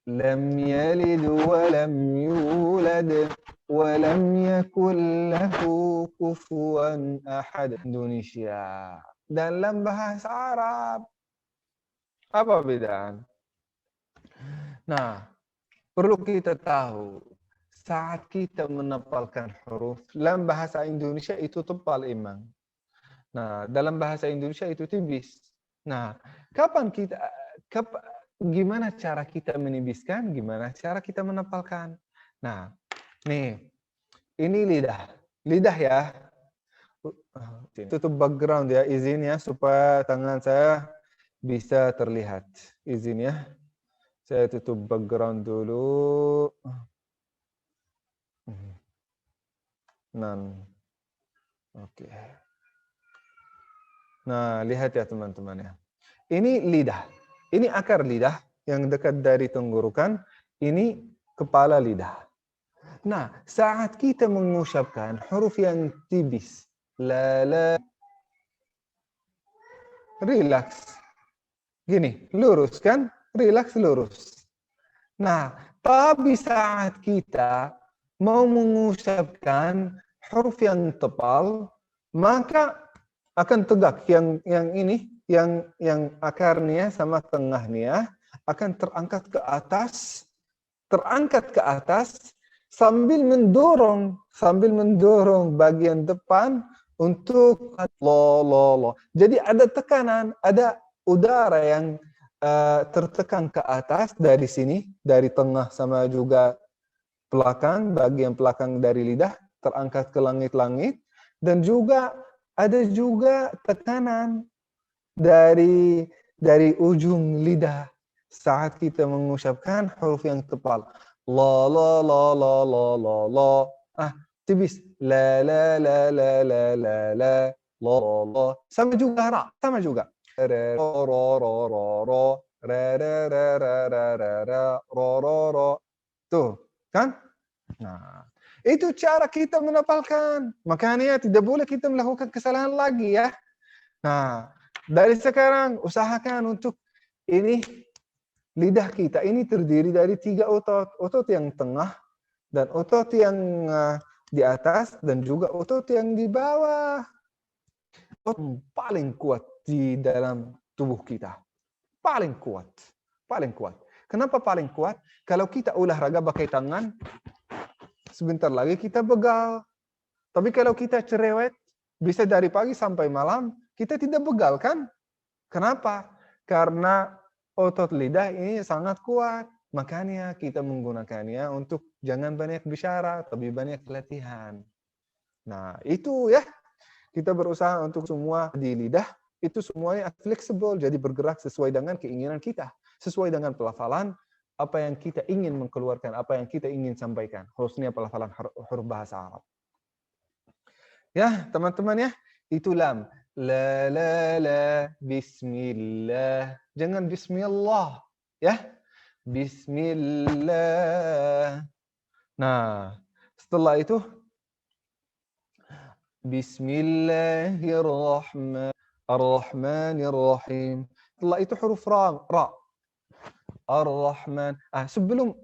Speaker 2: Lam yalid wa lam yulad wa lam yakul lahu kufuwan ahad. Indonesia. Dalam bahasa Arab. Apa bedaan? Nah, perlu kita tahu, saat kita menepalkan huruf, dalam bahasa Indonesia itu tebal emang. Nah, dalam bahasa Indonesia itu tipis. Nah, gimana cara kita menibiskan, gimana cara kita menepalkan? Nah, nih, ini lidah. Lidah ya. Tutup background ya, izin ya, supaya tangan saya bisa terlihat. Izin ya. Saya tutup background dulu. Oke. Nah, lihat ya teman-teman ya. Ini lidah. Ini akar lidah yang dekat dari tenggorokan. Ini kepala lidah. Nah, saat kita mengucapkan huruf yang tipis, la, relax. Gini, lurus kan? Relax, lurus. Nah, tapi saat kita mau mengucapkan huruf yang tebal, maka akan tegak yang ini, yang akarnya sama tengahnya akan terangkat ke atas sambil mendorong bagian depan untuk lo. Jadi ada tekanan, ada udara yang tertekan ke atas dari sini, dari tengah sama juga belakang, bagian belakang dari lidah terangkat ke langit-langit, dan juga ada juga tekanan dari ujung lidah saat kita mengucapkan huruf yang tebal. La. Tipis. La. La. Sama juga ra, sama juga. Ro. Tuh, kan? Nah, itu cara kita menepalkan. Makanya tidak boleh kita melakukan kesalahan lagi ya. Nah, dari sekarang usahakan untuk ini lidah kita ini terdiri dari 3 otot. Otot yang tengah dan otot yang di atas dan juga otot yang di bawah. Otot paling kuat di dalam tubuh kita. Paling kuat. Kenapa paling kuat? Kalau kita olahraga pakai tangan, sebentar lagi kita begal. Tapi kalau kita cerewet, bisa dari pagi sampai malam, kita tidak begal kan? Kenapa? Karena otot lidah ini sangat kuat. Makanya kita menggunakannya untuk jangan banyak bicara, tapi banyak latihan. Nah, itu ya. Kita berusaha untuk semua di lidah, itu semuanya fleksibel, jadi bergerak sesuai dengan keinginan kita. Sesuai dengan pelafalan, apa yang kita ingin mengeluarkan, apa yang kita ingin sampaikan. Khususnya pelafalan huruf bahasa Arab. Ya, teman-teman ya, itu lam. La, bismillah. Jangan bismillah. Ya, bismillah. Nah, setelah itu, Bismillahirrahmanirrahim. Setelah itu huruf ra. Ar-Rahman. Sebelum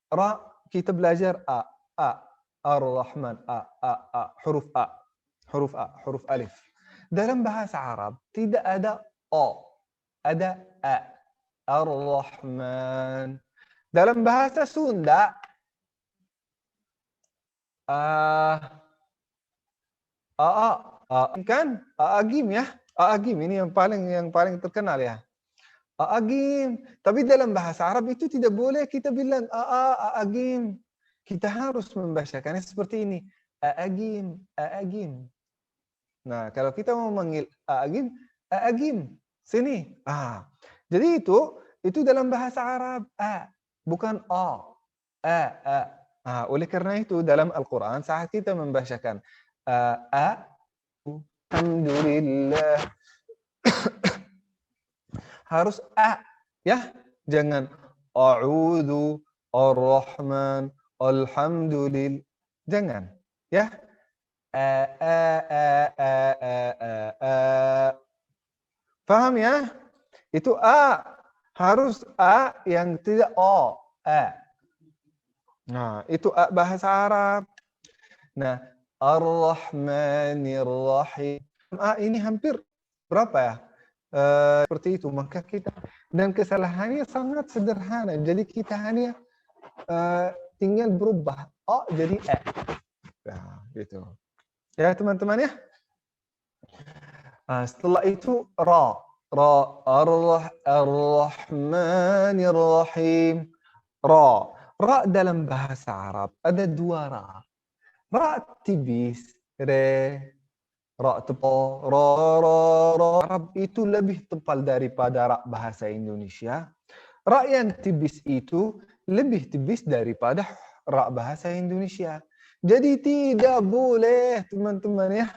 Speaker 2: ra kita belajar a. Ar-Rahman. Huruf a. Huruf alif. Dalam bahasa Arab tidak ada o. Ada a. Ar-Rahman. Dalam bahasa Sunda kan agim ya. Agim ini yang paling terkenal ya. Agim. Tapi dalam bahasa Arab itu tidak boleh kita bilang agim. Kita harus membacakannya seperti ini. Agim. Nah, kalau kita mau manggil agim. Sini. Jadi itu dalam bahasa Arab bukan a. Oleh karena itu dalam Al-Quran saat kita membacakan alhamdulillah harus ya, jangan a'udzu ar-rahman alhamdulillah, jangan ya. Paham ya? Itu harus yang tidak o. Nah, itu bahasa Arab. Nah, Ar-Rahmanir-Rahim. Ini hampir berapa ya? Seperti itu. Maka kita, dan kesalahannya sangat sederhana. Jadi kita hanya tinggal berubah O jadi E. Nah, gitu. Ya teman-teman ya. Setelah itu Ra. Ar-Rahmanir-Rahim. Ra. Ra dalam bahasa Arab ada dua Ra. Ra tipis, Re, Ra tebal, Ra. Arab itu lebih tebal daripada Ra bahasa Indonesia. Ra yang tipis itu lebih tipis daripada Ra bahasa Indonesia. Jadi tidak boleh teman-teman ya.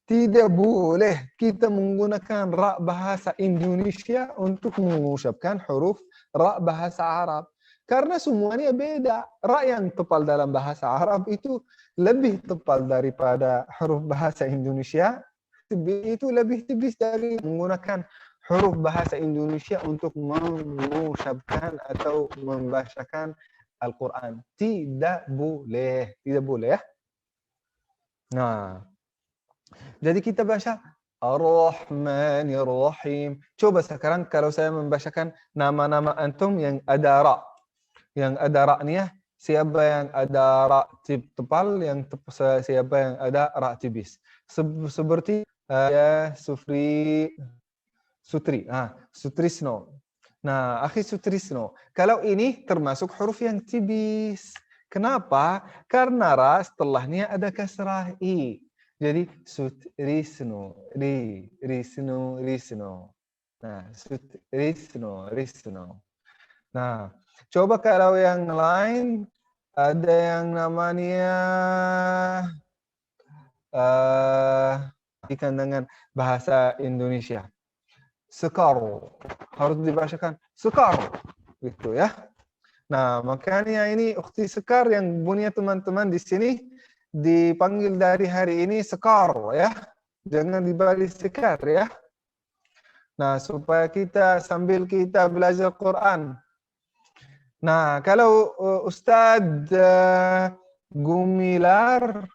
Speaker 2: Tidak boleh kita menggunakan Ra bahasa Indonesia untuk mengucapkan huruf Ra bahasa Arab. Karena semuanya beda. Ra yang tebal dalam bahasa Arab itu lebih tebal daripada huruf bahasa Indonesia. Itu lebih tipis dari menggunakan huruf bahasa Indonesia untuk mengucapkan atau membacakan Al-Quran. Tidak boleh. Tidak boleh ya. Nah. Jadi kita baca Ar-Rahmanir-Rahim. Coba sekarang kalau saya membacakan nama-nama antum yang ada Ra. Yang ada Ra-nya, siapa yang ada Ra tebal, siapa yang ada Ra tipis. Seperti Sutri. Sutrisno. Nah, akhi Sutrisno. Kalau ini termasuk huruf yang tipis. Kenapa? Karena Ra setelahnya ada kasrah I. Jadi Sutrisno, Risno. Nah, Risno. Nah, coba kalau yang lain ada yang namanya ikan dengan bahasa Indonesia. Sekar. Harus dibacakan sekar. Gitu ya. Nah, makanya ini ukhti Sekar yang punya teman-teman di sini dipanggil dari hari ini Sekar ya. Jangan dibalik Sekar ya. Nah, supaya kita sambil kita belajar Quran. Nah, kalau Ustadz Gumilar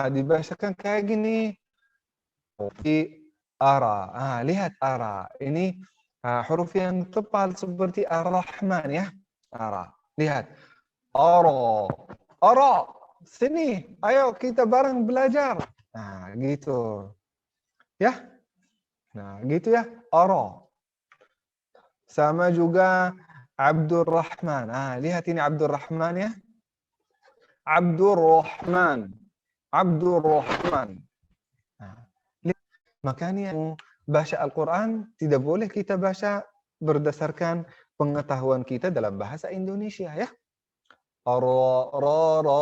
Speaker 2: dibacakan kayak gini. Ara. Lihat Ara. Ini huruf yang tebal seperti Ar-Rahman ya. Ara. Lihat. Ara. Sini. Ayo kita bareng belajar. Nah, gitu. Ya. Nah, gitu ya. Ara. Sama juga Abdurrahman. Lihat ini Abdurrahman ya. Abdurrahman. Makanya baca Al-Quran tidak boleh kita baca berdasarkan pengetahuan kita dalam bahasa Indonesia ya. Ar-Rahman.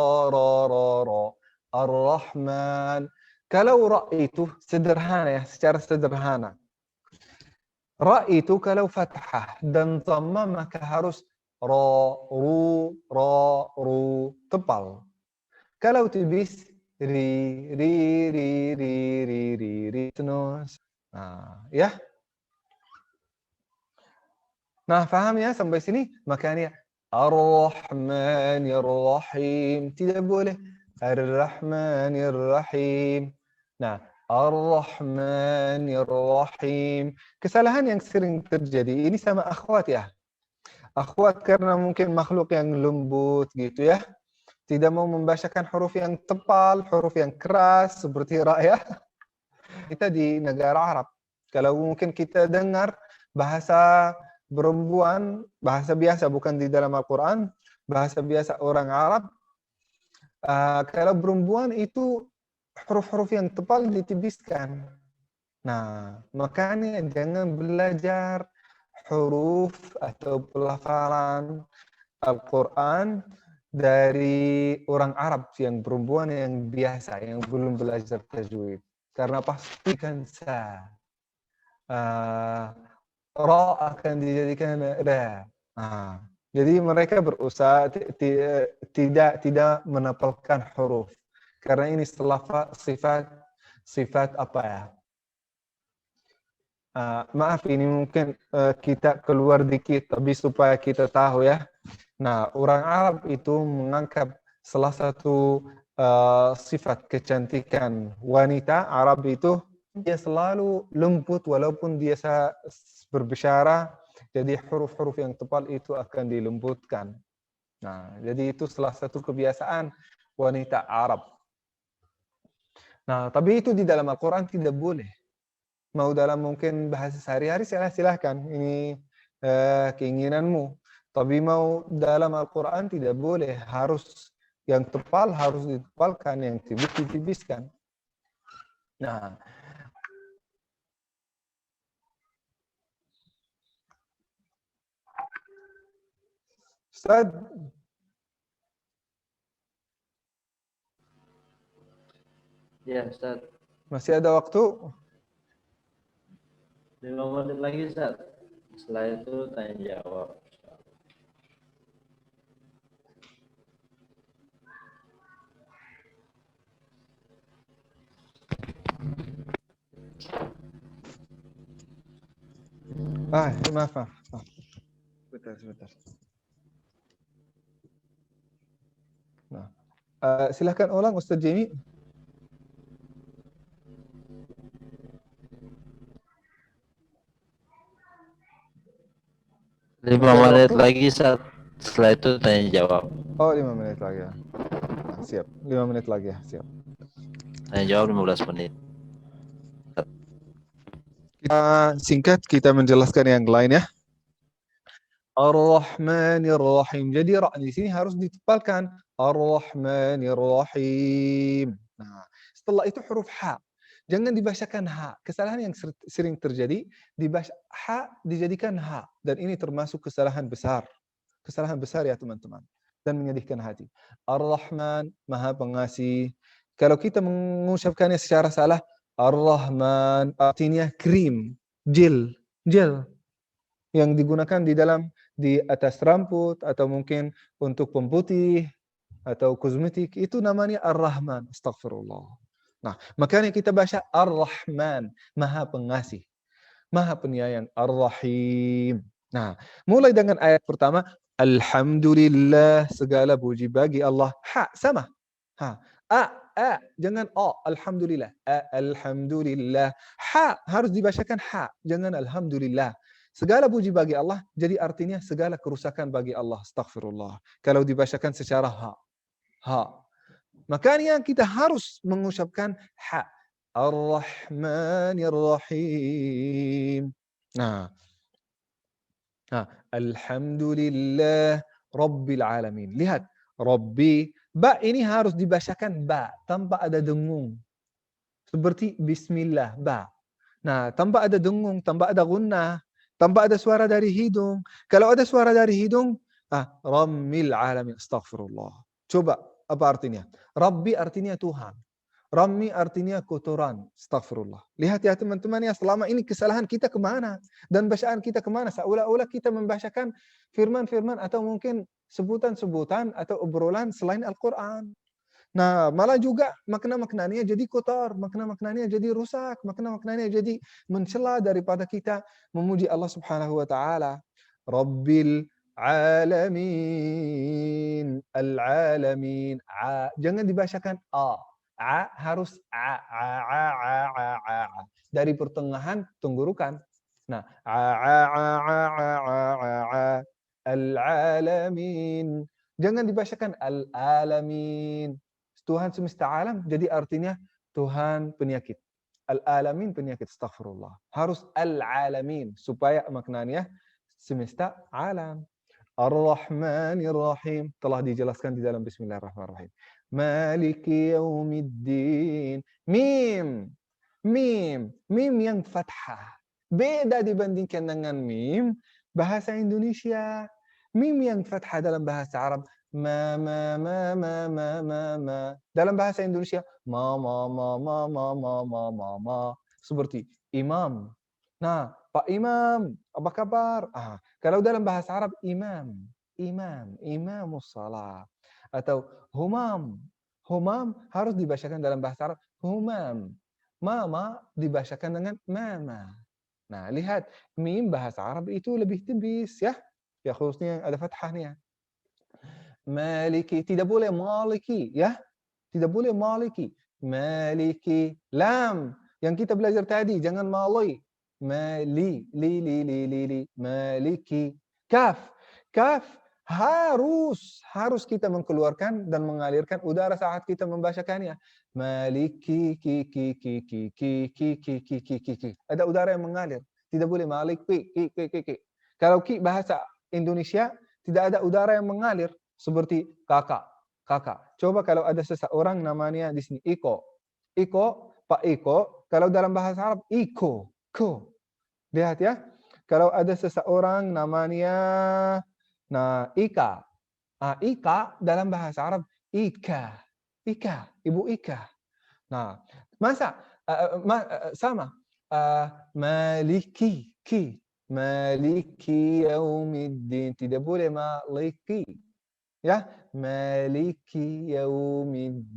Speaker 2: Kalau Ra itu sederhana ya, secara sederhana. Ra itu kalau fathah dan dhamma maka harus ru, tebal. Kalau tipis ri, terus. Nah, ya. Nah, paham ya sampai sini? Makanya Ar-Rahmanir-Rahim. Tidak boleh Ar-Rahmanir-Rahim. Nah, Ar-Rahmanir-Rahim. Kesalahan yang sering terjadi ini sama akhwat ya. Akhwat karena mungkin makhluk yang lembut gitu ya. Tidak mau membacakan huruf yang tebal, huruf yang keras seperti Ra ya. Kita di negara Arab. Kalau mungkin kita dengar bahasa perempuan, bahasa biasa bukan di dalam Al-Quran, bahasa biasa orang Arab, kalau perempuan itu huruf-huruf yang tebal ditibiskan. Nah, makanya jangan belajar huruf atau pelafalan Al-Quran dari orang Arab yang perempuan yang biasa, yang belum belajar tajwid. Karena pasti kan Ra akan dijadikan Ra. Jadi mereka berusaha tidak menepalkan huruf. Karena ini sifat apa ya? Maaf ini mungkin kita keluar dikit, tapi supaya kita tahu ya. Nah, orang Arab itu menganggap salah satu sifat kecantikan wanita Arab itu dia selalu lembut walaupun dia berbicara, jadi huruf-huruf yang tebal itu akan dilembutkan. Nah, jadi itu salah satu kebiasaan wanita Arab. Nah, tapi itu di dalam Al-Quran tidak boleh. Mau dalam mungkin bahasa sehari-hari silahkan. Ini keinginanmu. Tapi mau dalam Al-Quran tidak boleh. Harus yang tebal harus ditepalkan, yang tipis ditipiskan. Nah, Ustaz,
Speaker 1: Ya, Ustaz.
Speaker 2: masih ada waktu?
Speaker 1: 5 menit lagi, Ustaz. Setelah itu tanya jawab.
Speaker 2: Maaf. Sebentar. Nah, silahkan ulang Ustaz Jamie.
Speaker 1: Lima
Speaker 2: Masih ada
Speaker 1: menit
Speaker 2: waktu?
Speaker 1: lagi, Ustaz. Setelah itu tanya jawab.
Speaker 2: Oh, 5 menit lagi ya. Nah, siap. 5 menit lagi ya, siap.
Speaker 1: Tanya jawab 15 menit.
Speaker 2: Kita singkat, kita menjelaskan yang lain ya. Ar-Rahmanir Rahim. Jadi ra di sini harus ditepalkan. Ar-Rahmanir Rahim. Nah, setelah itu huruf ha. Jangan dibacakan ha. Kesalahan yang sering terjadi, dibaca ha dijadikan ha. Dan ini termasuk kesalahan besar. Kesalahan besar ya teman-teman. Dan menyedihkan hati. Ar-Rahman, Maha Pengasih. Kalau kita mengucapkannya secara salah, Ar-Rahman artinya krim, gel yang digunakan di atas rambut atau mungkin untuk pemutih atau kosmetik, itu namanya Ar-Rahman. Astagfirullah. Nah, makanya kita baca Ar-Rahman, Maha Pengasih, Maha Penyayang, Ar-Rahim. Nah, mulai dengan ayat pertama, Alhamdulillah, segala puji bagi Allah. Ha, sama. Ha. Jangan Alhamdulillah. Alhamdulillah. Ha, harus dibacakan ha, jangan Alhamdulillah. Segala puji bagi Allah, jadi artinya segala kerusakan bagi Allah. Astaghfirullah. Kalau dibacakan secara ha. Makanya kita harus mengucapkan ha. Ar-Rahmanir Rahim. Nah, Alhamdulillah Rabbil Alamin. Lihat, Rabbi, ba ini harus dibacakan ba, tanpa ada dengung. Seperti Bismillah, ba. Nah, tanpa ada dengung, tanpa ada gunnah, tanpa ada suara dari hidung. Kalau ada suara dari hidung, Rabbil Alamin. Astaghfirullah. Coba, apa artinya? Rabbi artinya Tuhan. Rammi artinya kotoran. Astagfirullah. Lihat ya teman-teman ya, selama ini kesalahan kita kemana? Dan bacaan kita kemana? Seolah-olah kita membacakan firman-firman atau mungkin sebutan-sebutan atau obrolan selain Al-Quran. Nah, malah juga makna-maknanya jadi kotor, makna-maknanya jadi rusak, makna-maknanya jadi mencela daripada kita memuji Allah Subhanahu wa taala. Rabbil alamin, al-alamin. Jangan dibacakan a. Harus a. Dari pertengahan tenggorokan. Nah, al-alamin. Jangan dibacakan al-alamin. Tuhan semesta alam, jadi artinya Tuhan penyakit. Al-alamin penyakit, astaghfirullah. Harus al-alamin, supaya maknanya semesta alam. Ar-Rahmanir Rahim, telah dijelaskan di dalam Bismillahirrahmanirrahim. Maliki yaumiddin. Mim yang fathah. Beda dibandingkan dengan mim bahasa Indonesia. Mim yang fathah dalam bahasa Arab ma. Dalam bahasa Indonesia ma. Seperti imam. Nah, Pak Imam, apa kabar? Kalau dalam bahasa Arab imamus salat. Atau humam harus dibacakan dalam bahasa Arab humam. Mama dibacakan dengan mama. Nah, lihat, mim bahasa Arab itu lebih tipis ya. Ya khususnya yang ada fathahnya. Maliki, tidak boleh maliki ya. Tidak boleh maliki. Maliki, lam yang kita belajar tadi, jangan malai. Mali, li, maliki. Kaf harus kita mengeluarkan dan mengalirkan udara saat kita membacakannya. Maliki ki ki ki ki ki ki ki ki ki ki ki. Ada udara yang mengalir. Tidak boleh malik ki ki ki ki ki. Kalau ki bahasa Indonesia tidak ada udara yang mengalir seperti kakak, kakak. Coba kalau ada seseorang namanya di sini Iko. Iko, Pak Iko, kalau dalam bahasa Arab Iko, ko. Lihat ya. Kalau ada seseorang namanya Ika. Ika dalam bahasa Arab Ika. Ika, Ibu Ika. Nah, masa sama maliki ki. Maliki yaumiddin. Tidak boleh maliki. Ya, maliki yaumiddin.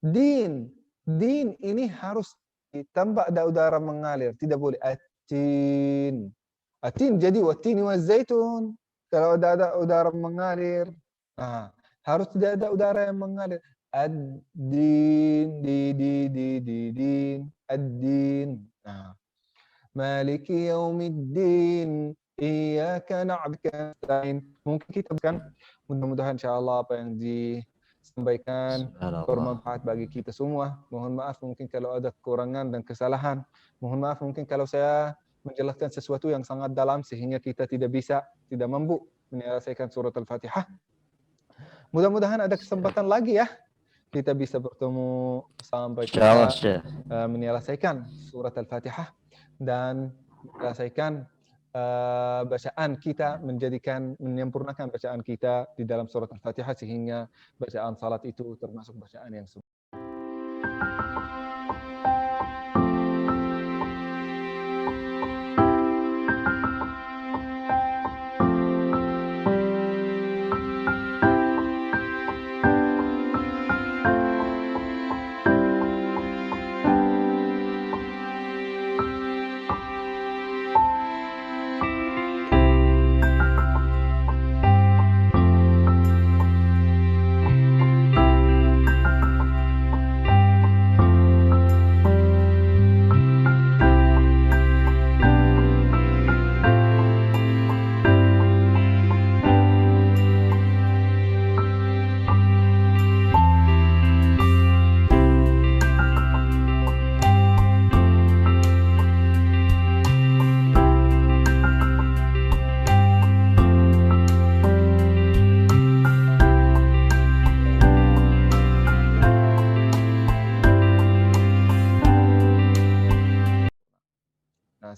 Speaker 2: Din ini harus ditambah ada udara mengalir. Tidak boleh atin. Atin jadi watini wa zaitun. Kalau ada udara mengalir, harus tidak ada udara yang mengalir. Ad-din, din, ad-din. Maliki yaumiddin, iyyaka na'budu wa nasta'in. Mungkin kita bukan, mudah-mudahan insyaallah apa yang disampaikan bermanfaat bagi kita semua. Mohon maaf mungkin kalau ada kekurangan dan kesalahan. Mohon maaf mungkin kalau saya menjelaskan sesuatu yang sangat dalam sehingga kita tidak mampu menyelesaikan surat Al-Fatihah. Mudah-mudahan ada kesempatan lagi ya. Kita bisa bertemu sampai kita menyelesaikan surat Al-Fatihah dan menyelesaikan bacaan kita, menyempurnakan bacaan kita di dalam surat Al-Fatihah sehingga bacaan salat itu termasuk bacaan yang sempurna.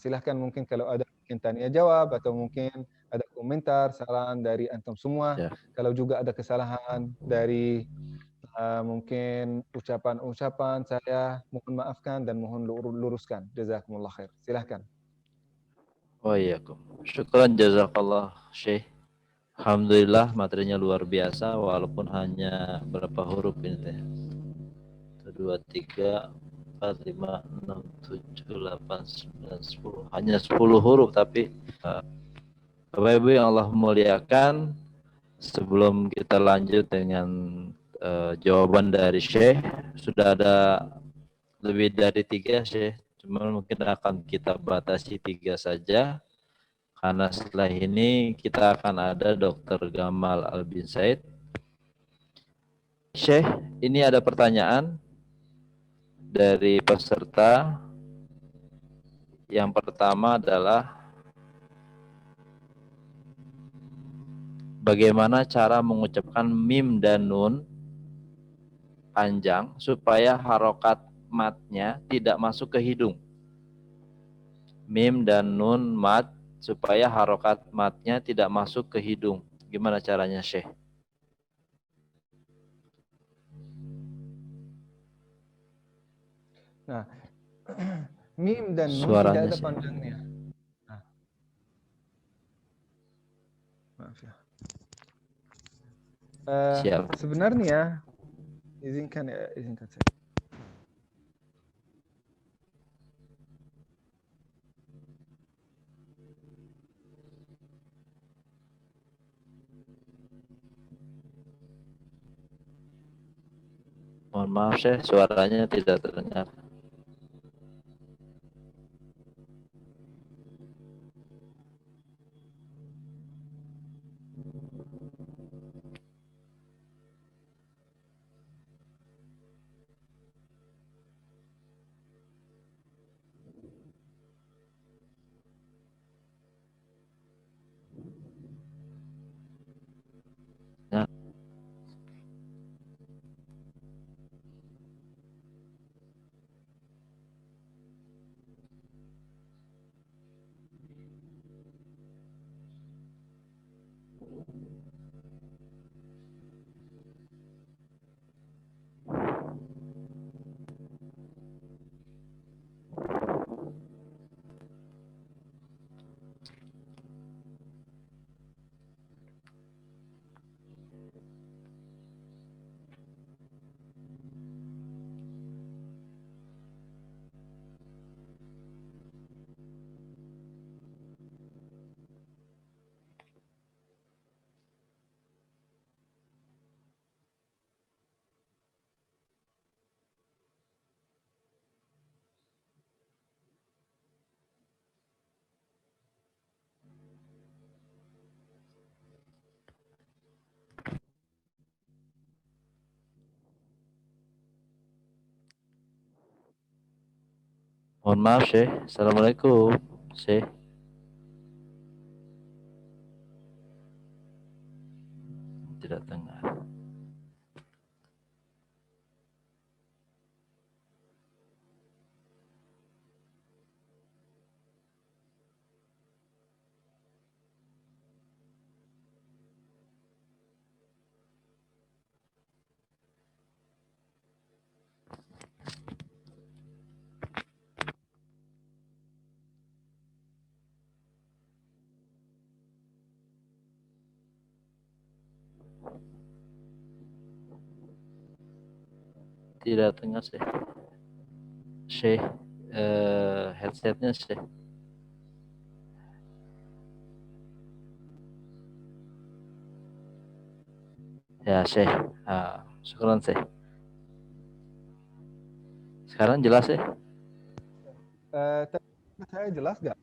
Speaker 2: Silahkan mungkin kalau ada tanya jawab atau mungkin ada komentar, saran dari antum semua. Ya. Kalau juga ada kesalahan dari mungkin ucapan-ucapan saya mohon maafkan dan mohon luruskan. Jazakumullah khair. Silahkan.
Speaker 1: Syukran jazakallah Syekh. Alhamdulillah materinya luar biasa walaupun hanya berapa huruf ini. 1, 2, 3, 4, 5, 6, 7, 8, 9, 10. Hanya 10 huruf tapi Bapak Ibu yang Allah muliakan, sebelum kita lanjut dengan jawaban dari Syekh, sudah ada lebih dari 3 Syekh, cuma mungkin akan kita batasi 3 saja karena setelah ini kita akan ada Dr. Gamal Albin Said. Syekh, ini ada pertanyaan dari peserta. Yang pertama adalah bagaimana cara mengucapkan mim dan nun panjang supaya harokat matnya tidak masuk ke hidung. Mim dan nun mat supaya harokat matnya tidak masuk ke hidung. Gimana caranya, Syekh?
Speaker 2: Nah, mim dan nun tidak ada panjangnya. Maaf ya.
Speaker 1: Siap.
Speaker 2: Sebenarnya izinkan saya.
Speaker 1: Mohon maaf, Syekh, suaranya tidak terdengar. Mohon maaf, Syekh. Assalamualaikum, Syekh. Tidak dengar. Tidak dengar, Syekh. Syekh, headsetnya, Syekh. Ya, Syekh. Syukran, Syekh. Sekarang jelas, Syekh?
Speaker 2: Saya jelas nggak?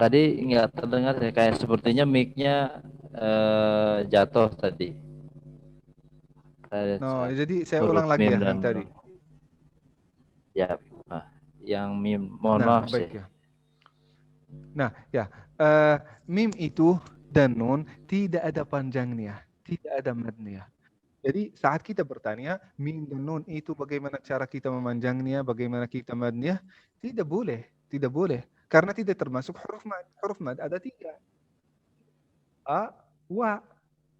Speaker 1: Tadi nggak terdengar, Syekh. Kayak sepertinya mic-nya jatuh tadi.
Speaker 2: No,
Speaker 1: Saat
Speaker 2: jadi saya
Speaker 1: huruf
Speaker 2: ulang lagi
Speaker 1: mim
Speaker 2: ya
Speaker 1: dan
Speaker 2: yang tadi.
Speaker 1: nun. Ya, yang mim. Mohon
Speaker 2: Nah,
Speaker 1: maaf,
Speaker 2: baik
Speaker 1: Syekh.
Speaker 2: ya. Nah, ya, mim itu dan nun tidak ada panjangnya, tidak ada madnya. Jadi saat kita bertanya, mim dan nun itu bagaimana cara kita memanjangnya, bagaimana kita madnya, tidak boleh, tidak boleh. Karena tidak termasuk huruf mad. Huruf mad ada tiga. A, wa,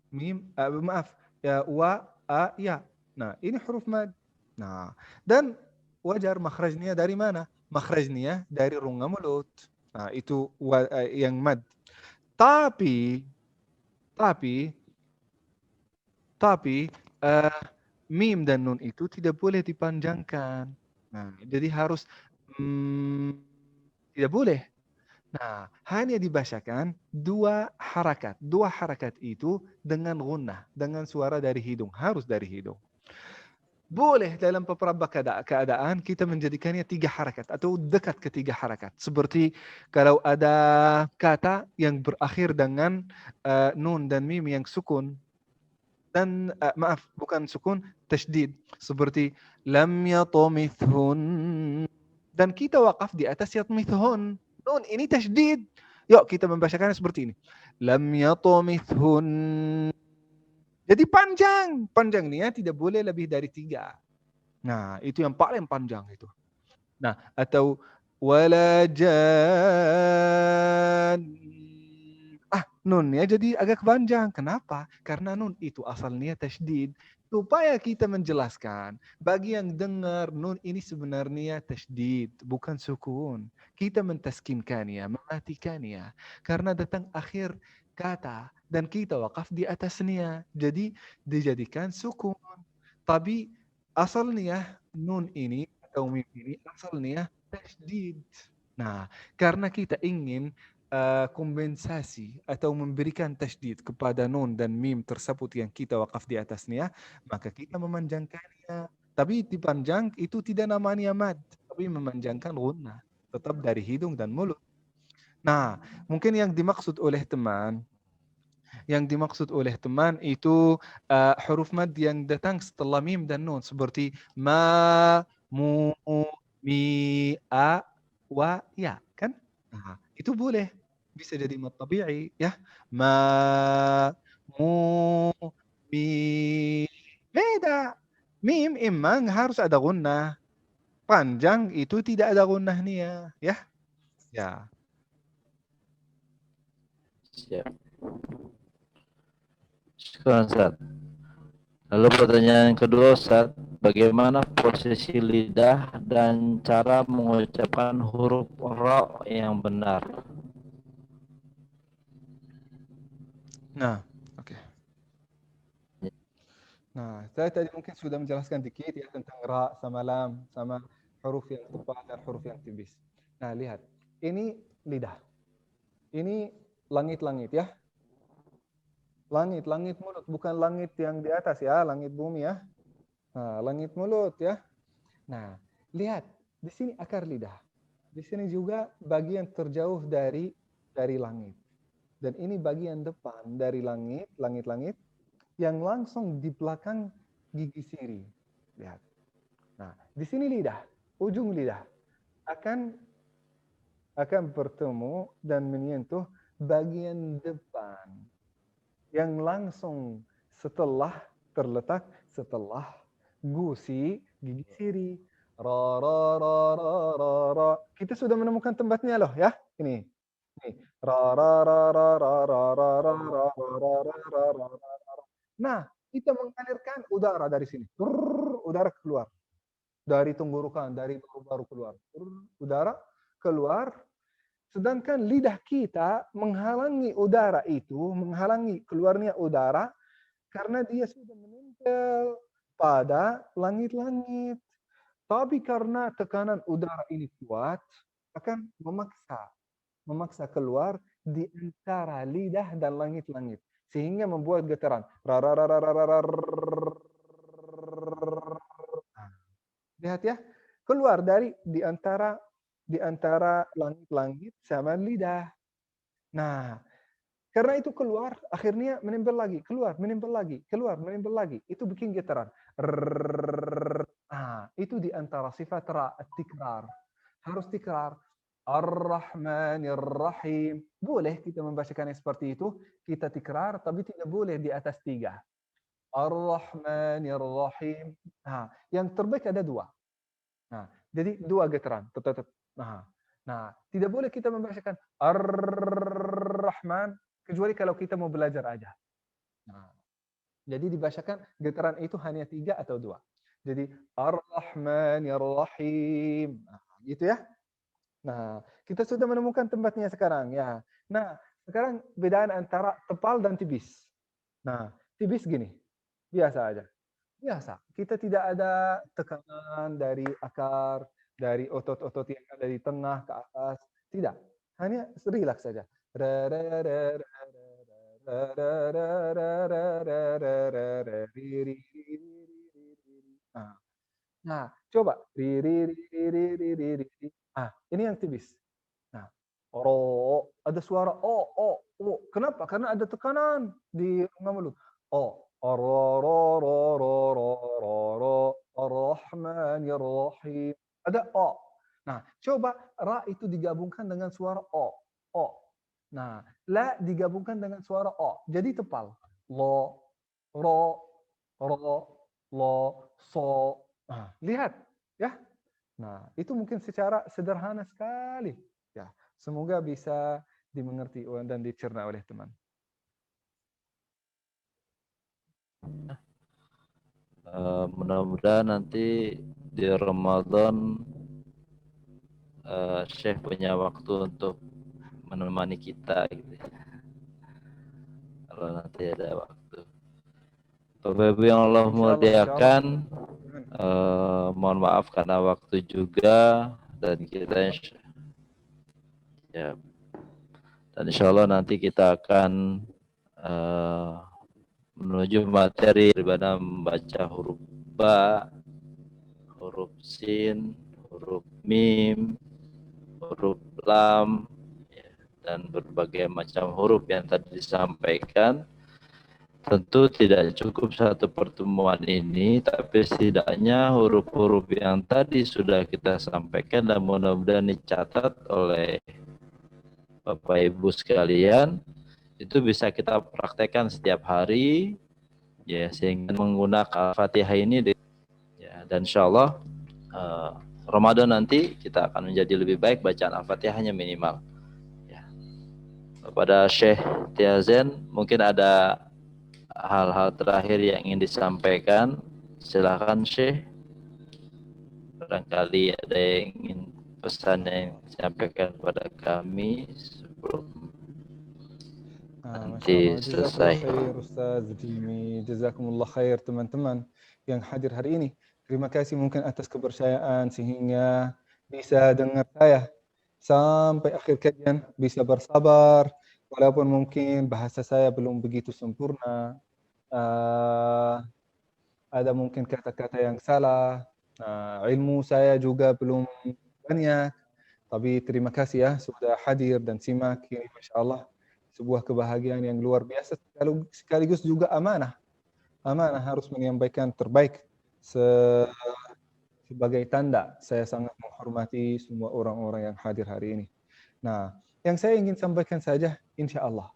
Speaker 2: mim, maaf, ya, wa, a, ya. Nah, ini huruf mad. Nah, dan wajar makhrajnya dari mana? Makhrajnya dari rongga mulut. Nah, itu yang mad. Tapi, tapi, tapi, mim dan nun itu tidak boleh dipanjangkan. Nah, jadi harus tidak boleh. Nah, hanya dibacakan dua harakat. Dua harakat itu dengan gunnah, dengan suara dari hidung, harus dari hidung. Boleh dalam beberapa keadaan kita menjadikannya tiga harakat atau dekat ke tiga harakat. Seperti kalau ada kata yang berakhir dengan nun dan mim yang sukun. Dan maaf, bukan sukun, tasydid. Seperti lam yatomithun. Dan kita wakaf di atas yatmithun. Nun ini tasydid. Yuk kita membacakannya seperti ini. Lam yatomithun. Jadi panjang. Panjangnya tidak boleh lebih dari tiga. Nah, itu yang paling panjang itu. Nah, atau wala jan. Nunnya jadi agak panjang. Kenapa? Karena nun itu asalnya tasydid. Supaya kita menjelaskan, bagi yang dengar nun ini sebenarnya tasydid, bukan sukun. Kita mentaskinkannya, mematikannya. Karena datang akhir kata dan kita wakaf di atasnya. Jadi dijadikan sukun. Tapi asalnya nun ini atau mim ini asalnya tasydid. Nah, karena kita ingin kompensasi atau memberikan tasydid kepada nun dan mim tersebut yang kita wakaf di atasnya, maka kita memanjangkannya. Tapi dipanjang itu tidak namanya mad, tapi memanjangkan gunnah, tetap dari hidung dan mulut. Nah, mungkin yang dimaksud oleh teman itu huruf mad yang datang setelah mim dan nun seperti ma, mu, mi, a, wa, ya, kan? Nah, itu boleh. Bisa jadi mad tabi'i, ya. Ma, mu, mi. Beda. Mim emang harus ada gunnah. Panjang itu tidak ada gunnahnya, ya. Ya.
Speaker 1: Siap. Syukran, Ustaz. Lalu pertanyaan kedua, Ustaz, bagaimana posisi lidah dan cara mengucapkan huruf ra yang benar?
Speaker 2: Nah, oke. Nah, saya tadi mungkin sudah menjelaskan dikit ya tentang ra sama lam sama huruf yang tepat dan huruf yang tipis. Nah, lihat. Ini lidah. Ini langit-langit ya. Langit mulut, bukan langit yang di atas ya, langit bumi ya. Nah, langit mulut ya. Nah, lihat. Di sini akar lidah. Di sini juga bagian terjauh dari langit. Dan ini bagian depan dari langit-langit yang langsung di belakang gigi siri. Lihat. Nah, di sini lidah, ujung lidah. akan bertemu dan menyentuh bagian depan yang langsung terletak setelah gusi gigi siri. Ra ra ra ra ra ra. Kita sudah menemukan tempatnya loh ya. Ini. Nih. Ra ra ra ra ra ra ra ra ra ra ra ra ra. Nah, kita mengalirkan udara dari sini. Udara keluar dari tenggorokan, dari paru-paru keluar. Udara keluar, sedangkan lidah kita menghalangi udara itu, menghalangi keluarnya udara karena dia sudah menempel pada langit-langit. Tapi karena tekanan udara ini kuat, akan memaksa keluar di antara lidah dan langit-langit. Sehingga membuat getaran. Lihat ya, keluar dari di antara langit-langit sama lidah. Nah, karena itu keluar, akhirnya menempel lagi, keluar, menempel lagi, keluar, menempel lagi. Itu bikin getaran. Nah, itu di antara sifat tikrar. Harus tikrar. Ar-Rahmanir Rahim. Boleh kita membacakannya seperti itu, kita tikrar, tapi tidak boleh di atas 3. Ar-Rahmanir Rahim. Nah, yang terbaik ada 2. Nah, jadi 2 getaran. Nah, tidak boleh kita membacakan Ar-Rahman kecuali kalau kita mau belajar aja. Nah, jadi dibacakan getaran itu hanya 3 atau 2. Jadi Ar-Rahmanir Rahim. Nah, gitu ya. Nah, kita sudah menemukan tempatnya sekarang ya. Nah, sekarang bedaan antara tebal dan tipis. Nah, tipis gini. Biasa aja. Biasa. Kita tidak ada tekanan dari akar, dari otot-otot yang ada di tengah ke atas. Tidak. Hanya relax saja. Nah, coba. Nah, ini yang tipis. Nah, ro, ada suara o, o, o. Kenapa? Karena ada tekanan di rongga mulut. O, ro, ro, ro, ro, ro, ro, ro, ar-Rahmanir Rahim. Ada o. Nah, coba ra itu digabungkan dengan suara o, o. Nah, la digabungkan dengan suara o. Jadi tepal. Lo, ro, ro, lo, so. Nah, lihat ya. Nah, itu mungkin secara sederhana sekali. Ya, semoga bisa dimengerti dan dicerna oleh teman.
Speaker 1: Mudah-mudahan nanti di Ramadan Syekh punya waktu untuk menemani kita gitu. Kalau nanti ada waktu. Bapak Ibu yang Allah muliakan, mohon maaf karena waktu juga dan kita ya, dan insya Allah nanti kita akan menuju materi daripada membaca huruf ba, huruf sin, huruf mim, huruf lam, ya, dan berbagai macam huruf yang tadi disampaikan. Tentu tidak cukup satu pertemuan ini, tapi setidaknya huruf-huruf yang tadi sudah kita sampaikan dan mudah-mudahan dicatat oleh Bapak Ibu sekalian, itu bisa kita praktekkan setiap hari, ya, sehingga menggunakan Al-Fatihah ini, ya, dan insya Allah Ramadan nanti kita akan menjadi lebih baik bacaan Al-Fatihahnya minimal. Ya. Kepada Syekh Tiazen, mungkin ada hal-hal terakhir yang ingin disampaikan. Silakan Syekh. Barangkali ada yang ingin pesan yang disampaikan kepada kami sebelum nanti selesai.
Speaker 2: Khair Ustaz Jimmy, jazakumullah khair teman-teman yang hadir hari ini. Terima kasih mungkin atas kepercayaan sehingga bisa dengar saya sampai akhir kajian, bisa bersabar walaupun mungkin bahasa saya belum begitu sempurna. Ada mungkin kata-kata yang salah, ilmu saya juga belum banyak, tapi terima kasih ya sudah hadir dan simak. Ini Masya Allah sebuah kebahagiaan yang luar biasa, sekaligus juga amanah harus menyampaikan terbaik sebagai tanda saya sangat hormati semua orang-orang yang hadir hari ini. Nah, yang saya ingin sampaikan saja, insya Allah,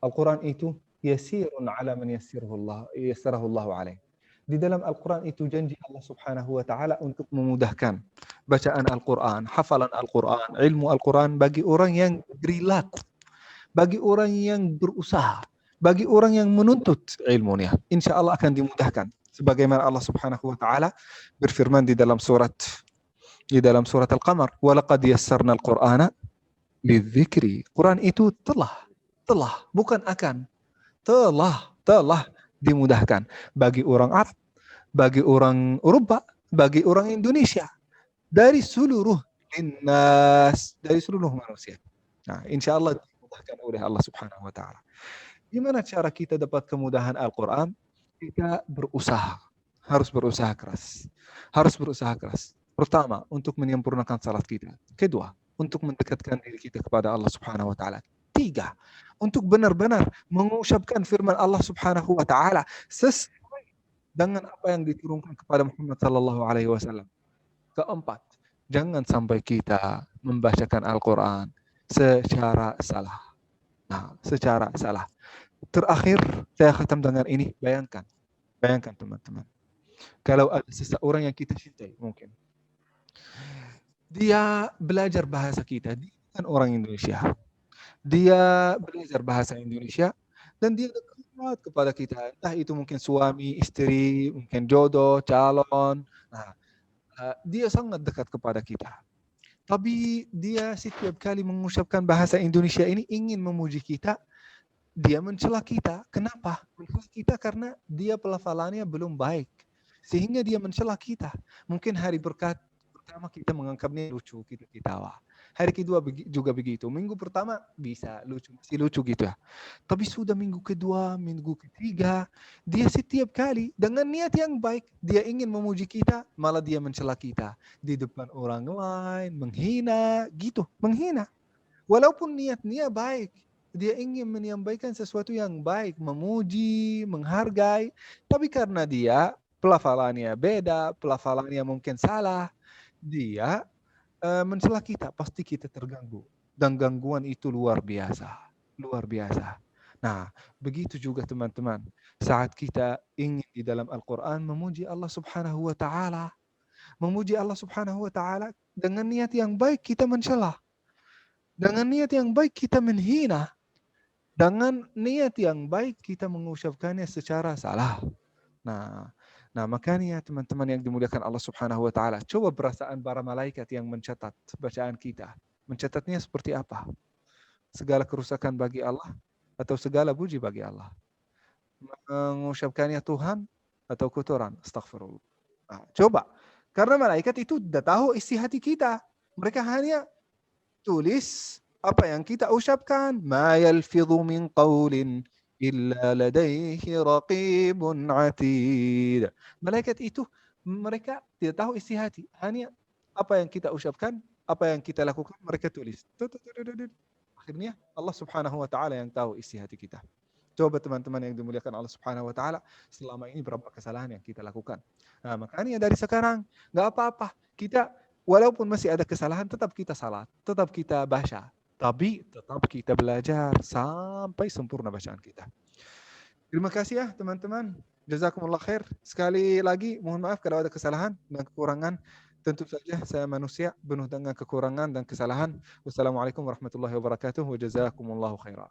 Speaker 2: Al-Quran itu yasirun ala man yassarahu Allah alaih. Di dalam Al-Quran itu janji Allah subhanahu wa ta'ala untuk memudahkan bacaan Al-Quran, hafalan Al-Quran, ilmu Al-Quran bagi orang yang berlaku, bagi orang yang berusaha, bagi orang yang menuntut ilmunya. Insya Allah akan dimudahkan. Sebagaimana Allah subhanahu wa ta'ala berfirman di dalam surat Al-Qamar, وَلَقَدْ يَسَّرْنَا الْقُرْآنَ لِلذِّكْرِ. Quran itu telah, bukan akan, telah dimudahkan bagi orang Arab, bagi orang Eropa, bagi orang Indonesia, dari seluruh linnas, dari seluruh manusia. Nah, insya Allah dimudahkan oleh Allah subhanahu wa ta'ala. Gimana cara kita dapat kemudahan Al-Quran? Kita berusaha, harus berusaha keras. Pertama, untuk menyempurnakan salat kita. Kedua, untuk mendekatkan diri kita kepada Allah subhanahu wa ta'ala. Tiga, untuk benar-benar mengucapkan firman Allah subhanahu wa ta'ala sesuai dengan apa yang diturunkan kepada Muhammad sallallahu alaihi wasallam. Keempat, jangan sampai kita membacakan Al-Quran secara salah. Terakhir, saya khatam dengan ini. Bayangkan teman-teman, kalau ada seseorang yang kita cintai, mungkin dia belajar bahasa kita, dia kan orang Indonesia, dia belajar bahasa Indonesia, dan dia dekat kepada kita, entah itu mungkin suami, istri, mungkin jodoh, calon. Nah, dia sangat dekat kepada kita. Tapi dia setiap kali mengucapkan bahasa Indonesia ini ingin memuji kita, dia mencela kita. Kenapa? Mencela kita karena dia pelafalannya belum baik, sehingga dia mencela kita. Mungkin hari pertama kita menganggapnya lucu, kita ketawa. Hari kedua juga begitu. Minggu pertama bisa masih lucu gitu ya. Tapi sudah minggu kedua, minggu ketiga, dia setiap kali dengan niat yang baik, dia ingin memuji kita, malah dia mencela kita di depan orang lain, menghina. Walaupun niatnya baik, dia ingin menyampaikan sesuatu yang baik, memuji, menghargai, tapi karena dia pelafalannya beda, pelafalannya mungkin salah, dia mencela kita, pasti kita terganggu. Dan gangguan itu luar biasa. Nah, begitu juga teman-teman, saat kita ingin di dalam Al-Quran memuji Allah subhanahu wa ta'ala, dengan niat yang baik kita mencela, dengan niat yang baik kita menghina, dengan niat yang baik kita mengucapkannya secara salah. Nah, makanya teman-teman yang dimuliakan Allah subhanahu wa ta'ala, coba perasaan para malaikat yang mencatat bacaan kita. Mencatatnya seperti apa? Segala kerusakan bagi Allah atau segala puji bagi Allah? Mengucapkannya Tuhan atau kotoran? Astaghfirullah. Nah, coba. Karena malaikat itu sudah tahu isi hati kita. Mereka hanya tulis apa yang kita ucapkan. Ma yalfidhu min qawlin illa ladaihi raqibun atid. Malaikat itu mereka tidak tahu isi hati, hanya apa yang kita ucapkan, apa yang kita lakukan mereka tulis. Akhirnya Allah subhanahu wa ta'ala yang tahu isi hati kita. Coba teman-teman yang dimuliakan Allah subhanahu wa ta'ala, selama ini berapa kesalahan yang kita lakukan. Nah, makanya dari sekarang gak apa-apa, kita walaupun masih ada kesalahan, tetap kita salat, tetap kita baca, tapi tetap kita belajar sampai sempurna bacaan kita. Terima kasih ya teman-teman. Jazakumullah khair. Sekali lagi mohon maaf kalau ada kesalahan dan kekurangan. Tentu saja saya manusia penuh dengan kekurangan dan kesalahan. Wassalamualaikum warahmatullahi wabarakatuh. Wa jazakumullahu khairan.